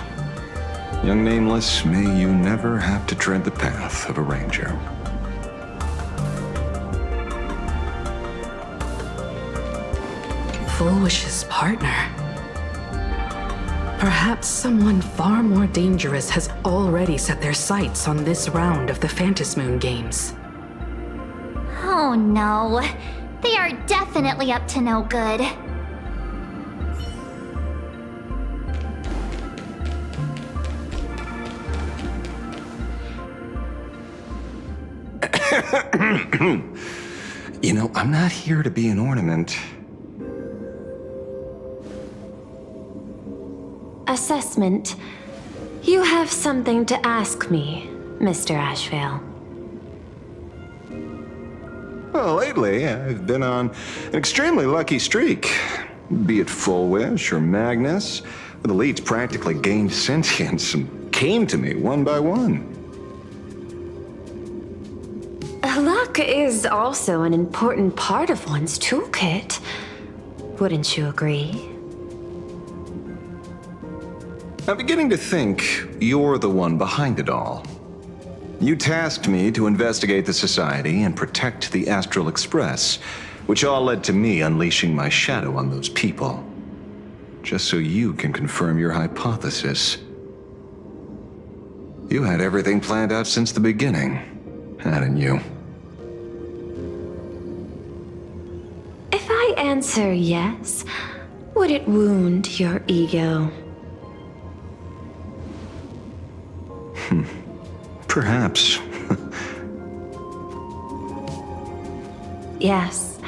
Young Nameless, may you never have to tread the path of a ranger. Full Wish's partner. Perhaps someone far more dangerous has already set their sights on this round of the Phantom Moon Games. Oh no. They are definitely up to no good. You know, I'm not here to be an ornament. Assessment. You have something to ask me, Mr. Ashvale. Well, lately, I've been on an extremely lucky streak. Be it Full Wish or Magnus, the leads practically gained sentience and came to me one by one. Luck is also an important part of one's toolkit. Wouldn't you agree? I'm beginning to think you're the one behind it all. You tasked me to investigate the Society and protect the Astral Express, which all led to me unleashing my shadow on those people. Just so you can confirm your hypothesis. You had everything planned out since the beginning, hadn't you? If I answer yes, would it wound your ego? Perhaps. Yes.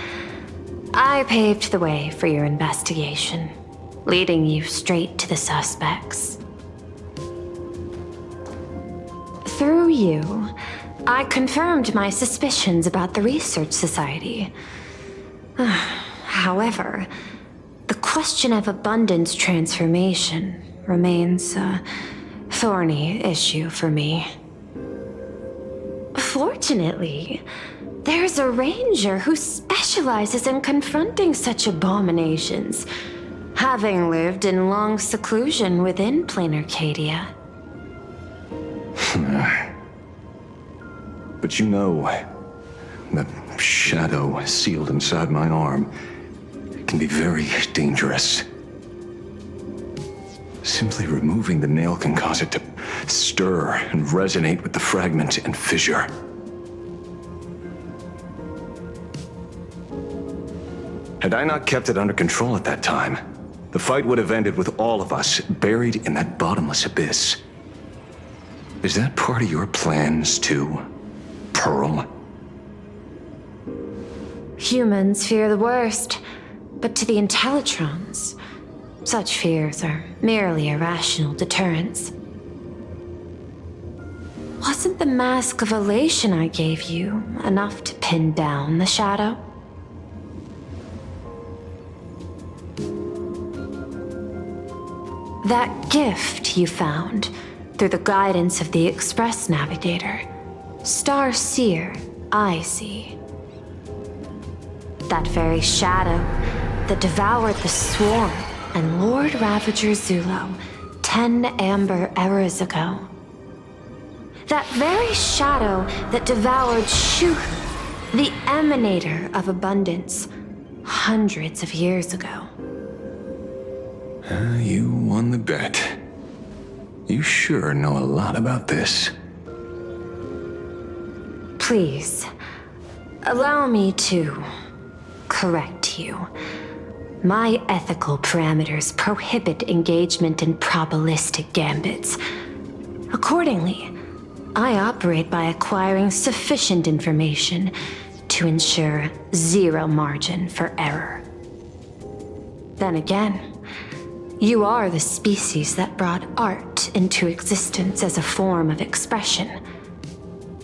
I paved the way for your investigation, leading you straight to the suspects. Through you, I confirmed my suspicions about the Research Society. However, the question of abundance transformation remains a thorny issue for me. Fortunately, there's a ranger who specializes in confronting such abominations, having lived in long seclusion within plain Arcadia. But you know, that shadow sealed inside my arm can be very dangerous. Simply removing the nail can cause it to stir and resonate with the fragment and fissure. Had I not kept it under control at that time, the fight would have ended with all of us buried in that bottomless abyss. Is that part of your plans too, Pearl? Humans fear the worst, but to the Intellitrons, such fears are merely irrational deterrents. Wasn't the mask of elation I gave you enough to pin down the shadow? That gift you found through the guidance of the Express Navigator, Star Seer, I see. That very shadow that devoured the Swarm and Lord Ravager Zulo 10 amber eras ago. That very shadow that devoured Shuhu, the Emanator of Abundance, hundreds of years ago. You won the bet. You sure know a lot about this. Please, allow me to correct you. My ethical parameters prohibit engagement in probabilistic gambits. Accordingly, I operate by acquiring sufficient information to ensure zero margin for error. Then again, you are the species that brought art into existence as a form of expression.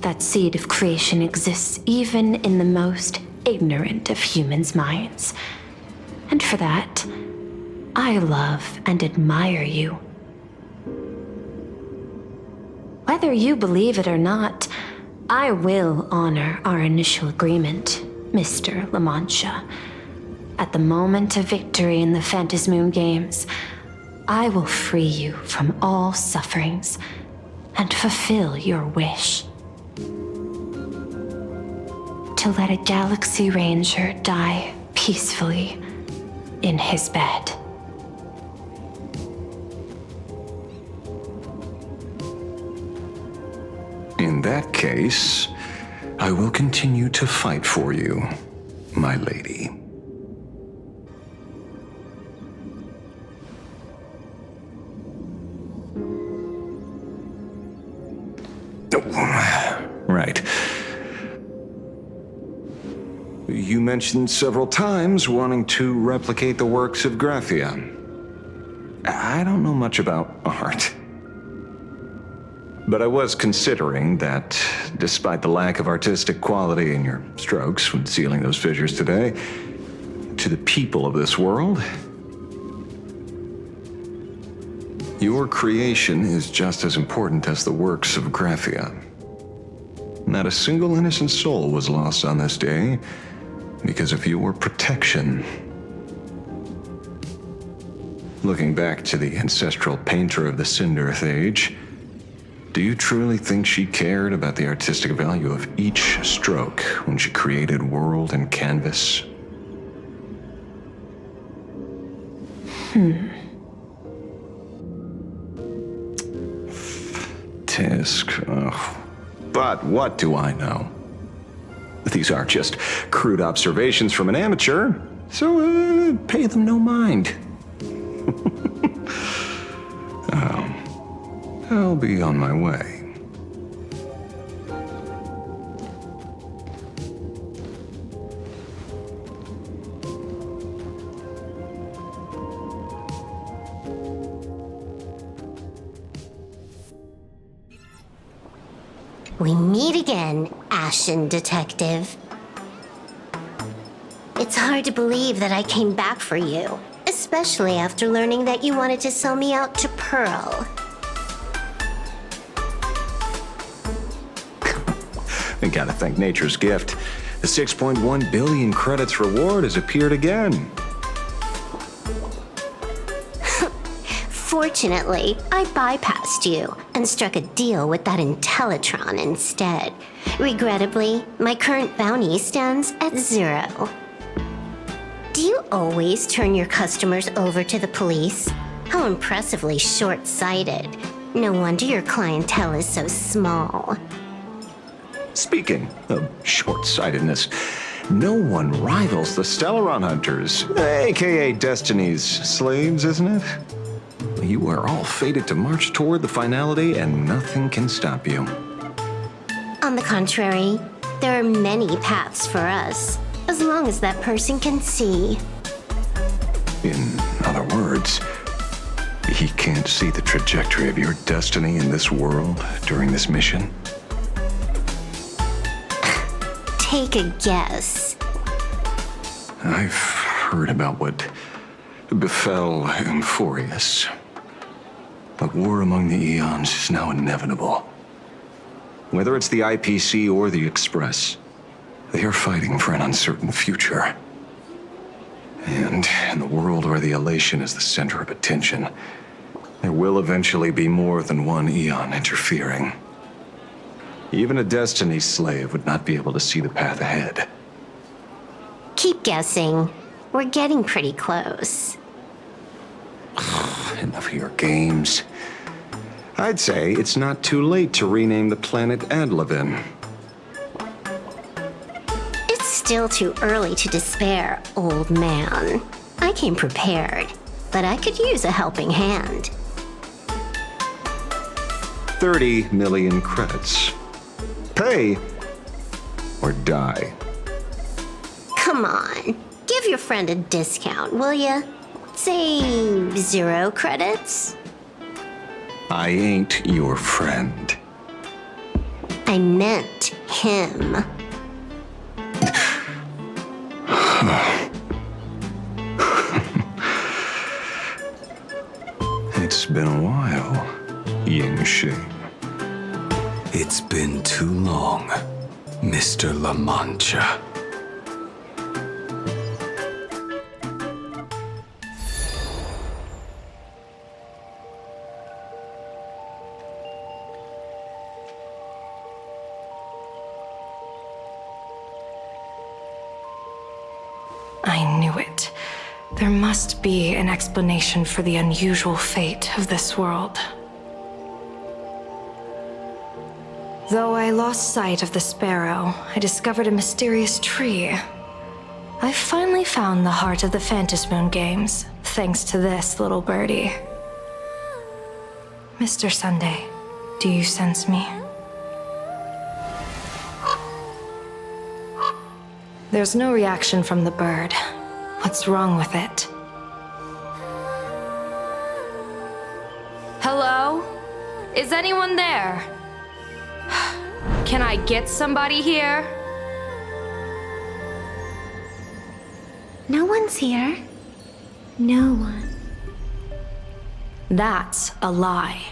That seed of creation exists even in the most ignorant of humans' minds. And for that, I love and admire you. Whether you believe it or not, I will honor our initial agreement, Mr. La Mancha. At the moment of victory in the Phantasmoon Games, I will free you from all sufferings and fulfill your wish. To let a Galaxy Ranger die peacefully in his bed. In that case, I will continue to fight for you, my lady. Right. You mentioned several times wanting to replicate the works of Graphia. I don't know much about art. But I was considering that, despite the lack of artistic quality in your strokes when sealing those fissures today, to the people of this world, your creation is just as important as the works of Graphia. Not a single innocent soul was lost on this day because of your protection. Looking back to the ancestral painter of the Cinderth Age, do you truly think she cared about the artistic value of each stroke when she created world and canvas? Tisk. But what do I know? These are just crude observations from an amateur, so pay them no mind. I'll be on my way. We meet again, Ashen Detective. It's hard to believe that I came back for you, especially after learning that you wanted to sell me out to Pearl. I gotta thank nature's gift. The 6.1 billion credits reward has appeared again. Fortunately, I bypassed you and struck a deal with that Intellitron instead. Regrettably, my current bounty stands at 0. Do you always turn your customers over to the police? How impressively short-sighted. No wonder your clientele is so small. Speaking of short-sightedness, no one rivals the Stellaron Hunters, aka Destiny's slaves, isn't it? You are all fated to march toward the finality, and nothing can stop you. On the contrary, there are many paths for us, as long as that person can see. In other words, he can't see the trajectory of your destiny in this world during this mission? Take a guess. I've heard about what befell Euphorius. But war among the Eons is now inevitable. Whether it's the IPC or the Express, they are fighting for an uncertain future. And in the world where the elation is the center of attention, there will eventually be more than one Eon interfering. Even a Destiny slave would not be able to see the path ahead. Keep guessing. We're getting pretty close. Enough of your games. I'd say it's not too late to rename the planet Adlevin. It's still too early to despair, old man. I came prepared, but I could use a helping hand. 30 million credits. Pay or die. Come on, give your friend a discount, will ya? Say 0 credits? I ain't your friend. I meant him. It's been a while, Yingxi. It's been too long, Mr. La Mancha. I knew it. There must be an explanation for the unusual fate of this world. Though I lost sight of the sparrow, I discovered a mysterious tree. I finally found the heart of the Phantasmoon games, thanks to this little birdie. Mr. Sunday, do you sense me? There's no reaction from the bird. What's wrong with it? Hello? Is anyone there? Can I get somebody here? No one's here. No one. That's a lie.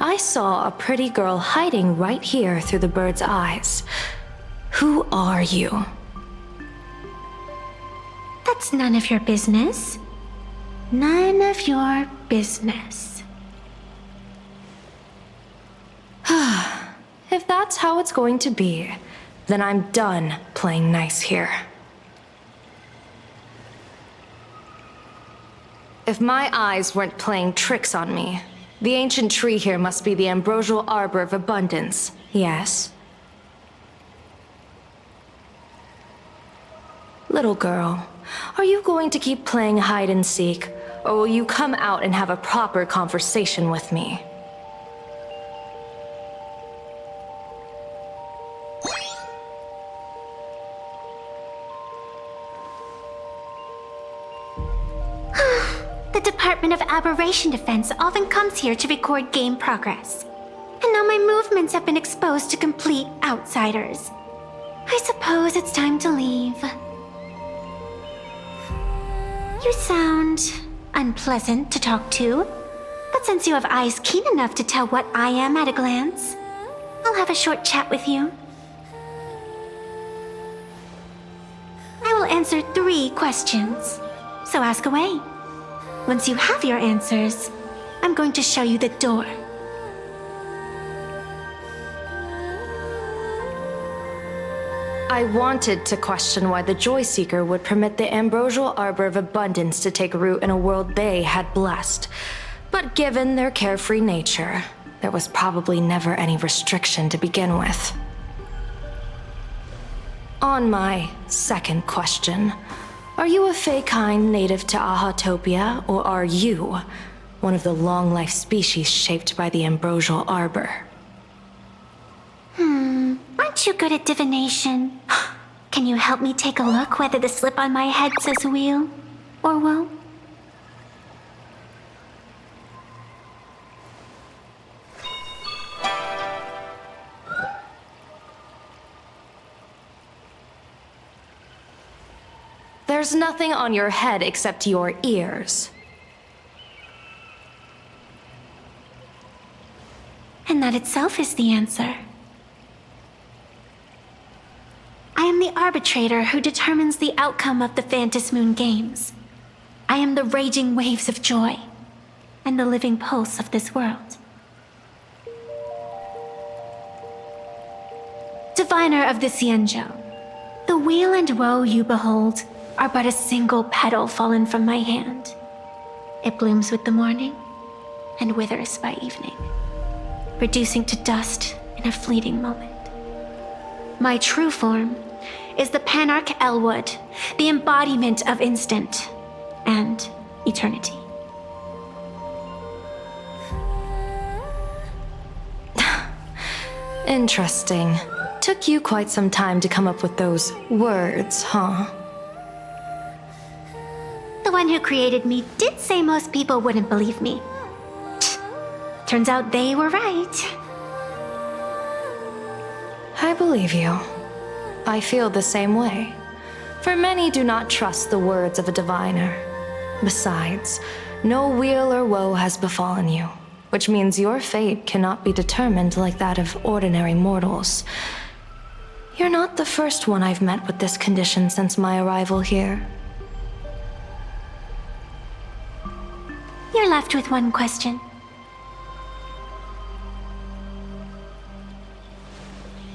I saw a pretty girl hiding right here through the bird's eyes. Who are you? That's none of your business. None of your business. If that's how it's going to be, then I'm done playing nice here. If my eyes weren't playing tricks on me, the ancient tree here must be the ambrosial arbor of abundance, yes? Little girl, are you going to keep playing hide and seek, or will you come out and have a proper conversation with me? The Department of Aberration Defense often comes here to record game progress. And now my movements minds have been exposed to complete outsiders. I suppose it's time to leave. You sound unpleasant to talk to, but since you have eyes keen enough to tell what I am at a glance, I'll have a short chat with you. I will answer 3 questions, so ask away. Once you have your answers, I'm going to show you the door. I wanted to question why the Joy Seeker would permit the ambrosial arbor of abundance to take root in a world they had blessed. But given their carefree nature, there was probably never any restriction to begin with. On my second question, are you a Fey kind native to Ahatopia, or are you one of the long-life species shaped by the ambrosial arbor? Aren't you good at divination? Can you help me take a look whether the slip on my head says wheel or woe? There's nothing on your head except your ears. And that itself is the answer. I am the arbitrator who determines the outcome of the Phantom Moon Games. I am the raging waves of joy and the living pulse of this world. Diviner of the Xianzhou, the weal and woe you behold are but a single petal fallen from my hand. It blooms with the morning and withers by evening, reducing to dust in a fleeting moment. My true form is the Panarch Elwood, the embodiment of instant and eternity. Interesting. Took you quite some time to come up with those words, huh? The one who created me did say most people wouldn't believe me. Turns out they were right. I believe you. I feel the same way. For many do not trust the words of a diviner. Besides, no weal or woe has befallen you, which means your fate cannot be determined like that of ordinary mortals. You're not the first one I've met with this condition since my arrival here. You're left with one question.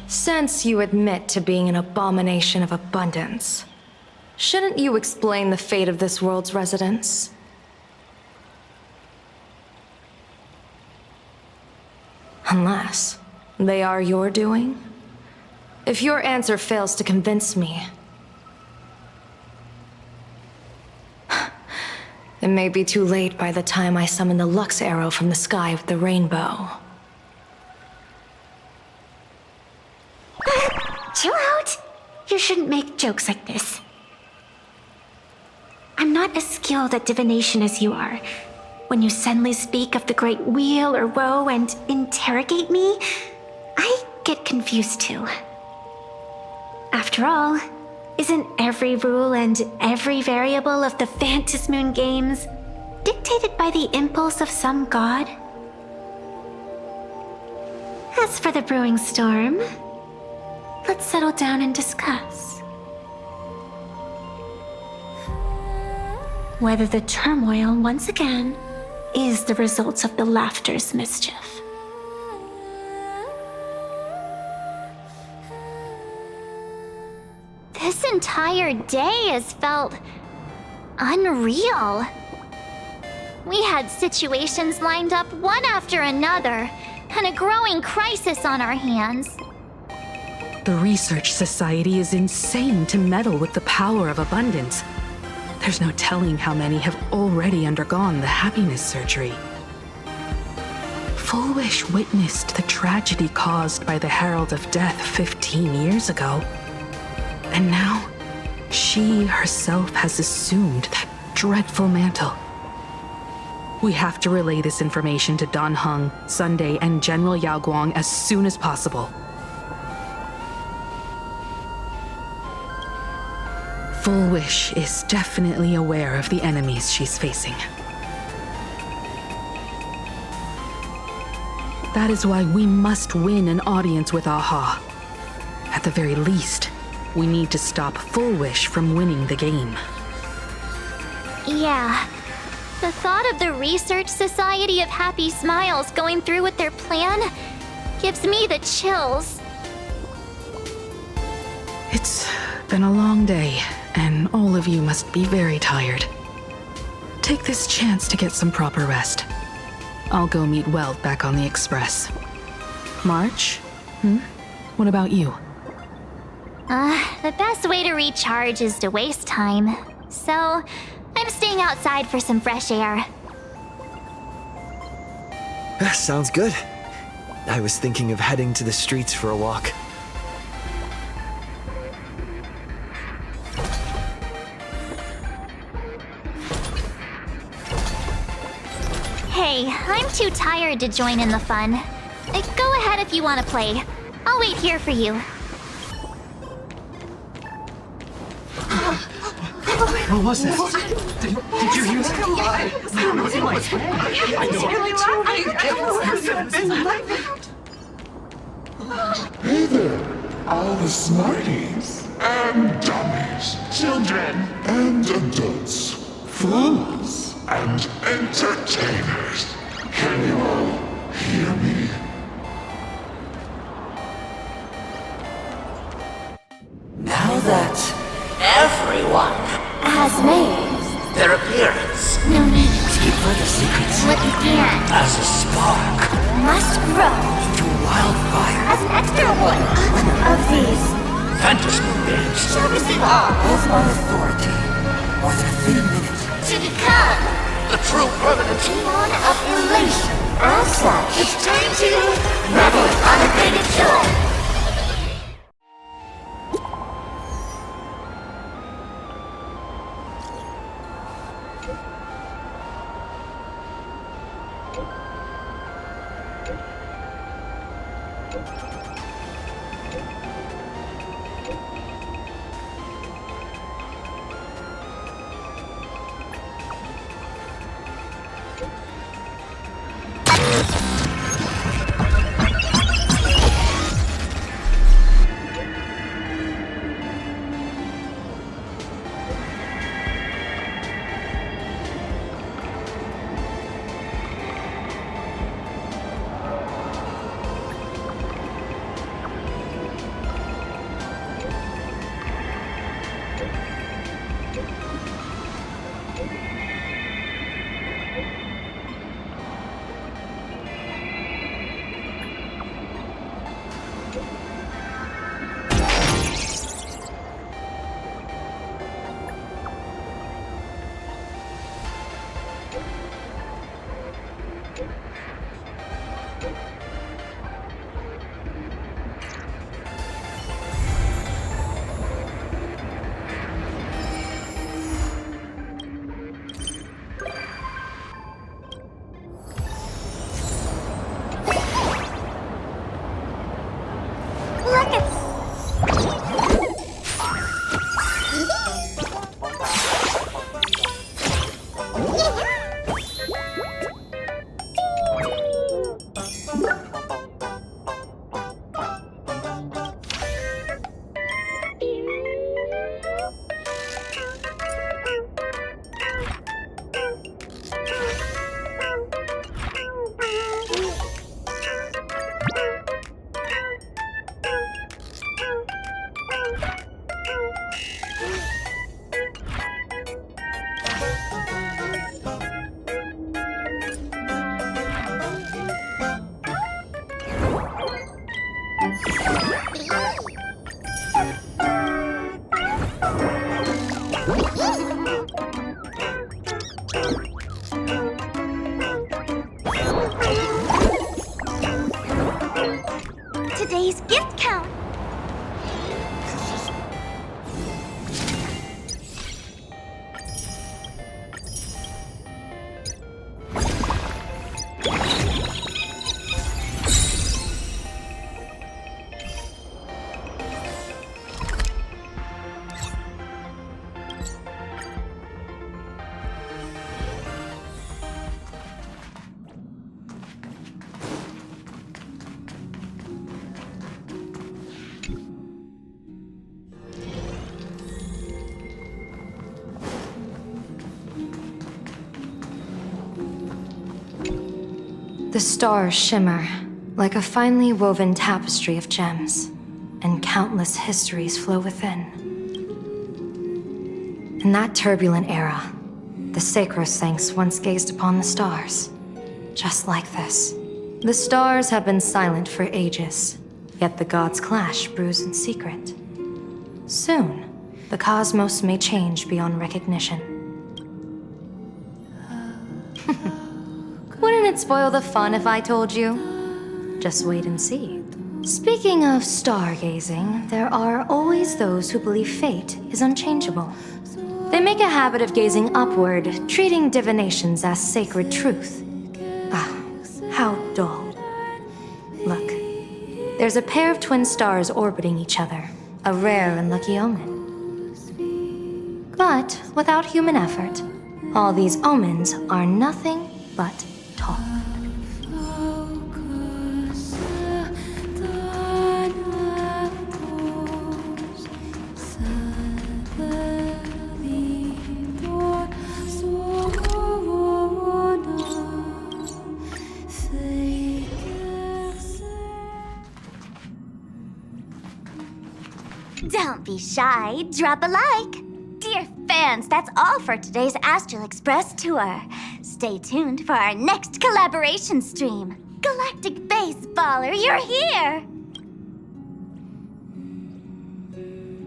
Since you admit to being an abomination of abundance, shouldn't you explain the fate of this world's residents? Unless they are your doing? If your answer fails to convince me, it may be too late by the time I summon the Lux Arrow from the sky with the rainbow. Chill out! You shouldn't make jokes like this. I'm not as skilled at divination as you are. When you suddenly speak of the great weal or woe and interrogate me, I get confused too. After all, isn't every rule and every variable of the Phantom Moon Games dictated by the impulse of some god? As for the brewing storm, let's settle down and discuss. Whether the turmoil, once again, is the result of the laughter's mischief. This entire day has felt unreal. We had situations lined up one after another, and a growing crisis on our hands. The Research Society is insane to meddle with the power of abundance. There's no telling how many have already undergone the happiness surgery. Full Wish witnessed the tragedy caused by the Herald of Death 15 years ago. And now, she herself has assumed that dreadful mantle. We have to relay this information to Dan Heng, Sunday, and General Yao Guang as soon as possible. Full Wish is definitely aware of the enemies she's facing. That is why we must win an audience with Aha. At the very least, we need to stop Full Wish from winning the game. Yeah. The thought of the Research Society of Happy Smiles going through with their plan gives me the chills. It's been a long day, and all of you must be very tired. Take this chance to get some proper rest. I'll go meet Weld back on the Express. March? What about you? The best way to recharge is to waste time. So, I'm staying outside for some fresh air. Sounds good. I was thinking of heading to the streets for a walk. Hey, I'm too tired to join in the fun. Go ahead if you want to play. I'll wait here for you. What was that? Did you hear that? I don't know. It was Hey there, all the smarties and dummies, children and adults, fools and entertainers. Can you all hear me? Now that everyone has made their appearance, no need to keep further secrets what began as a spark must grow into wildfire. as an extra one of these Fantasy games shall receive all of my authority within a minute to become the true permanent demon of elation. As such, It's time to revel in unabated joy. The stars shimmer like a finely woven tapestry of gems, and countless histories flow within. In that turbulent era, the sacrosancts once gazed upon the stars, just like this. The stars have been silent for ages, yet the gods' clash brews in secret. Soon, the cosmos may change beyond recognition. Wouldn't it spoil the fun if I told you? Just wait and see. Speaking of stargazing, there are always those who believe fate is unchangeable. They make a habit of gazing upward, treating divinations as sacred truth. Ah, how dull. Look, there's a pair of twin stars orbiting each other, a rare and lucky omen. But without human effort, all these omens are nothing but talk. Don't be shy, drop a like. Dear fans, that's all for today's Astral Express tour. Stay tuned for our next collaboration stream. Galactic Baseballer, you're here!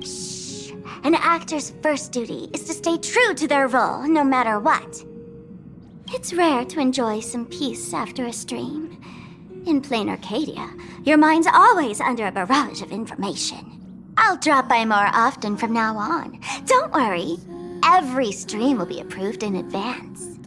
Shh. An actor's first duty is to stay true to their role, no matter what. It's rare to enjoy some peace after a stream. In plain Arcadia, your mind's always under a barrage of information. I'll drop by more often from now on. Don't worry, every stream will be approved in advance.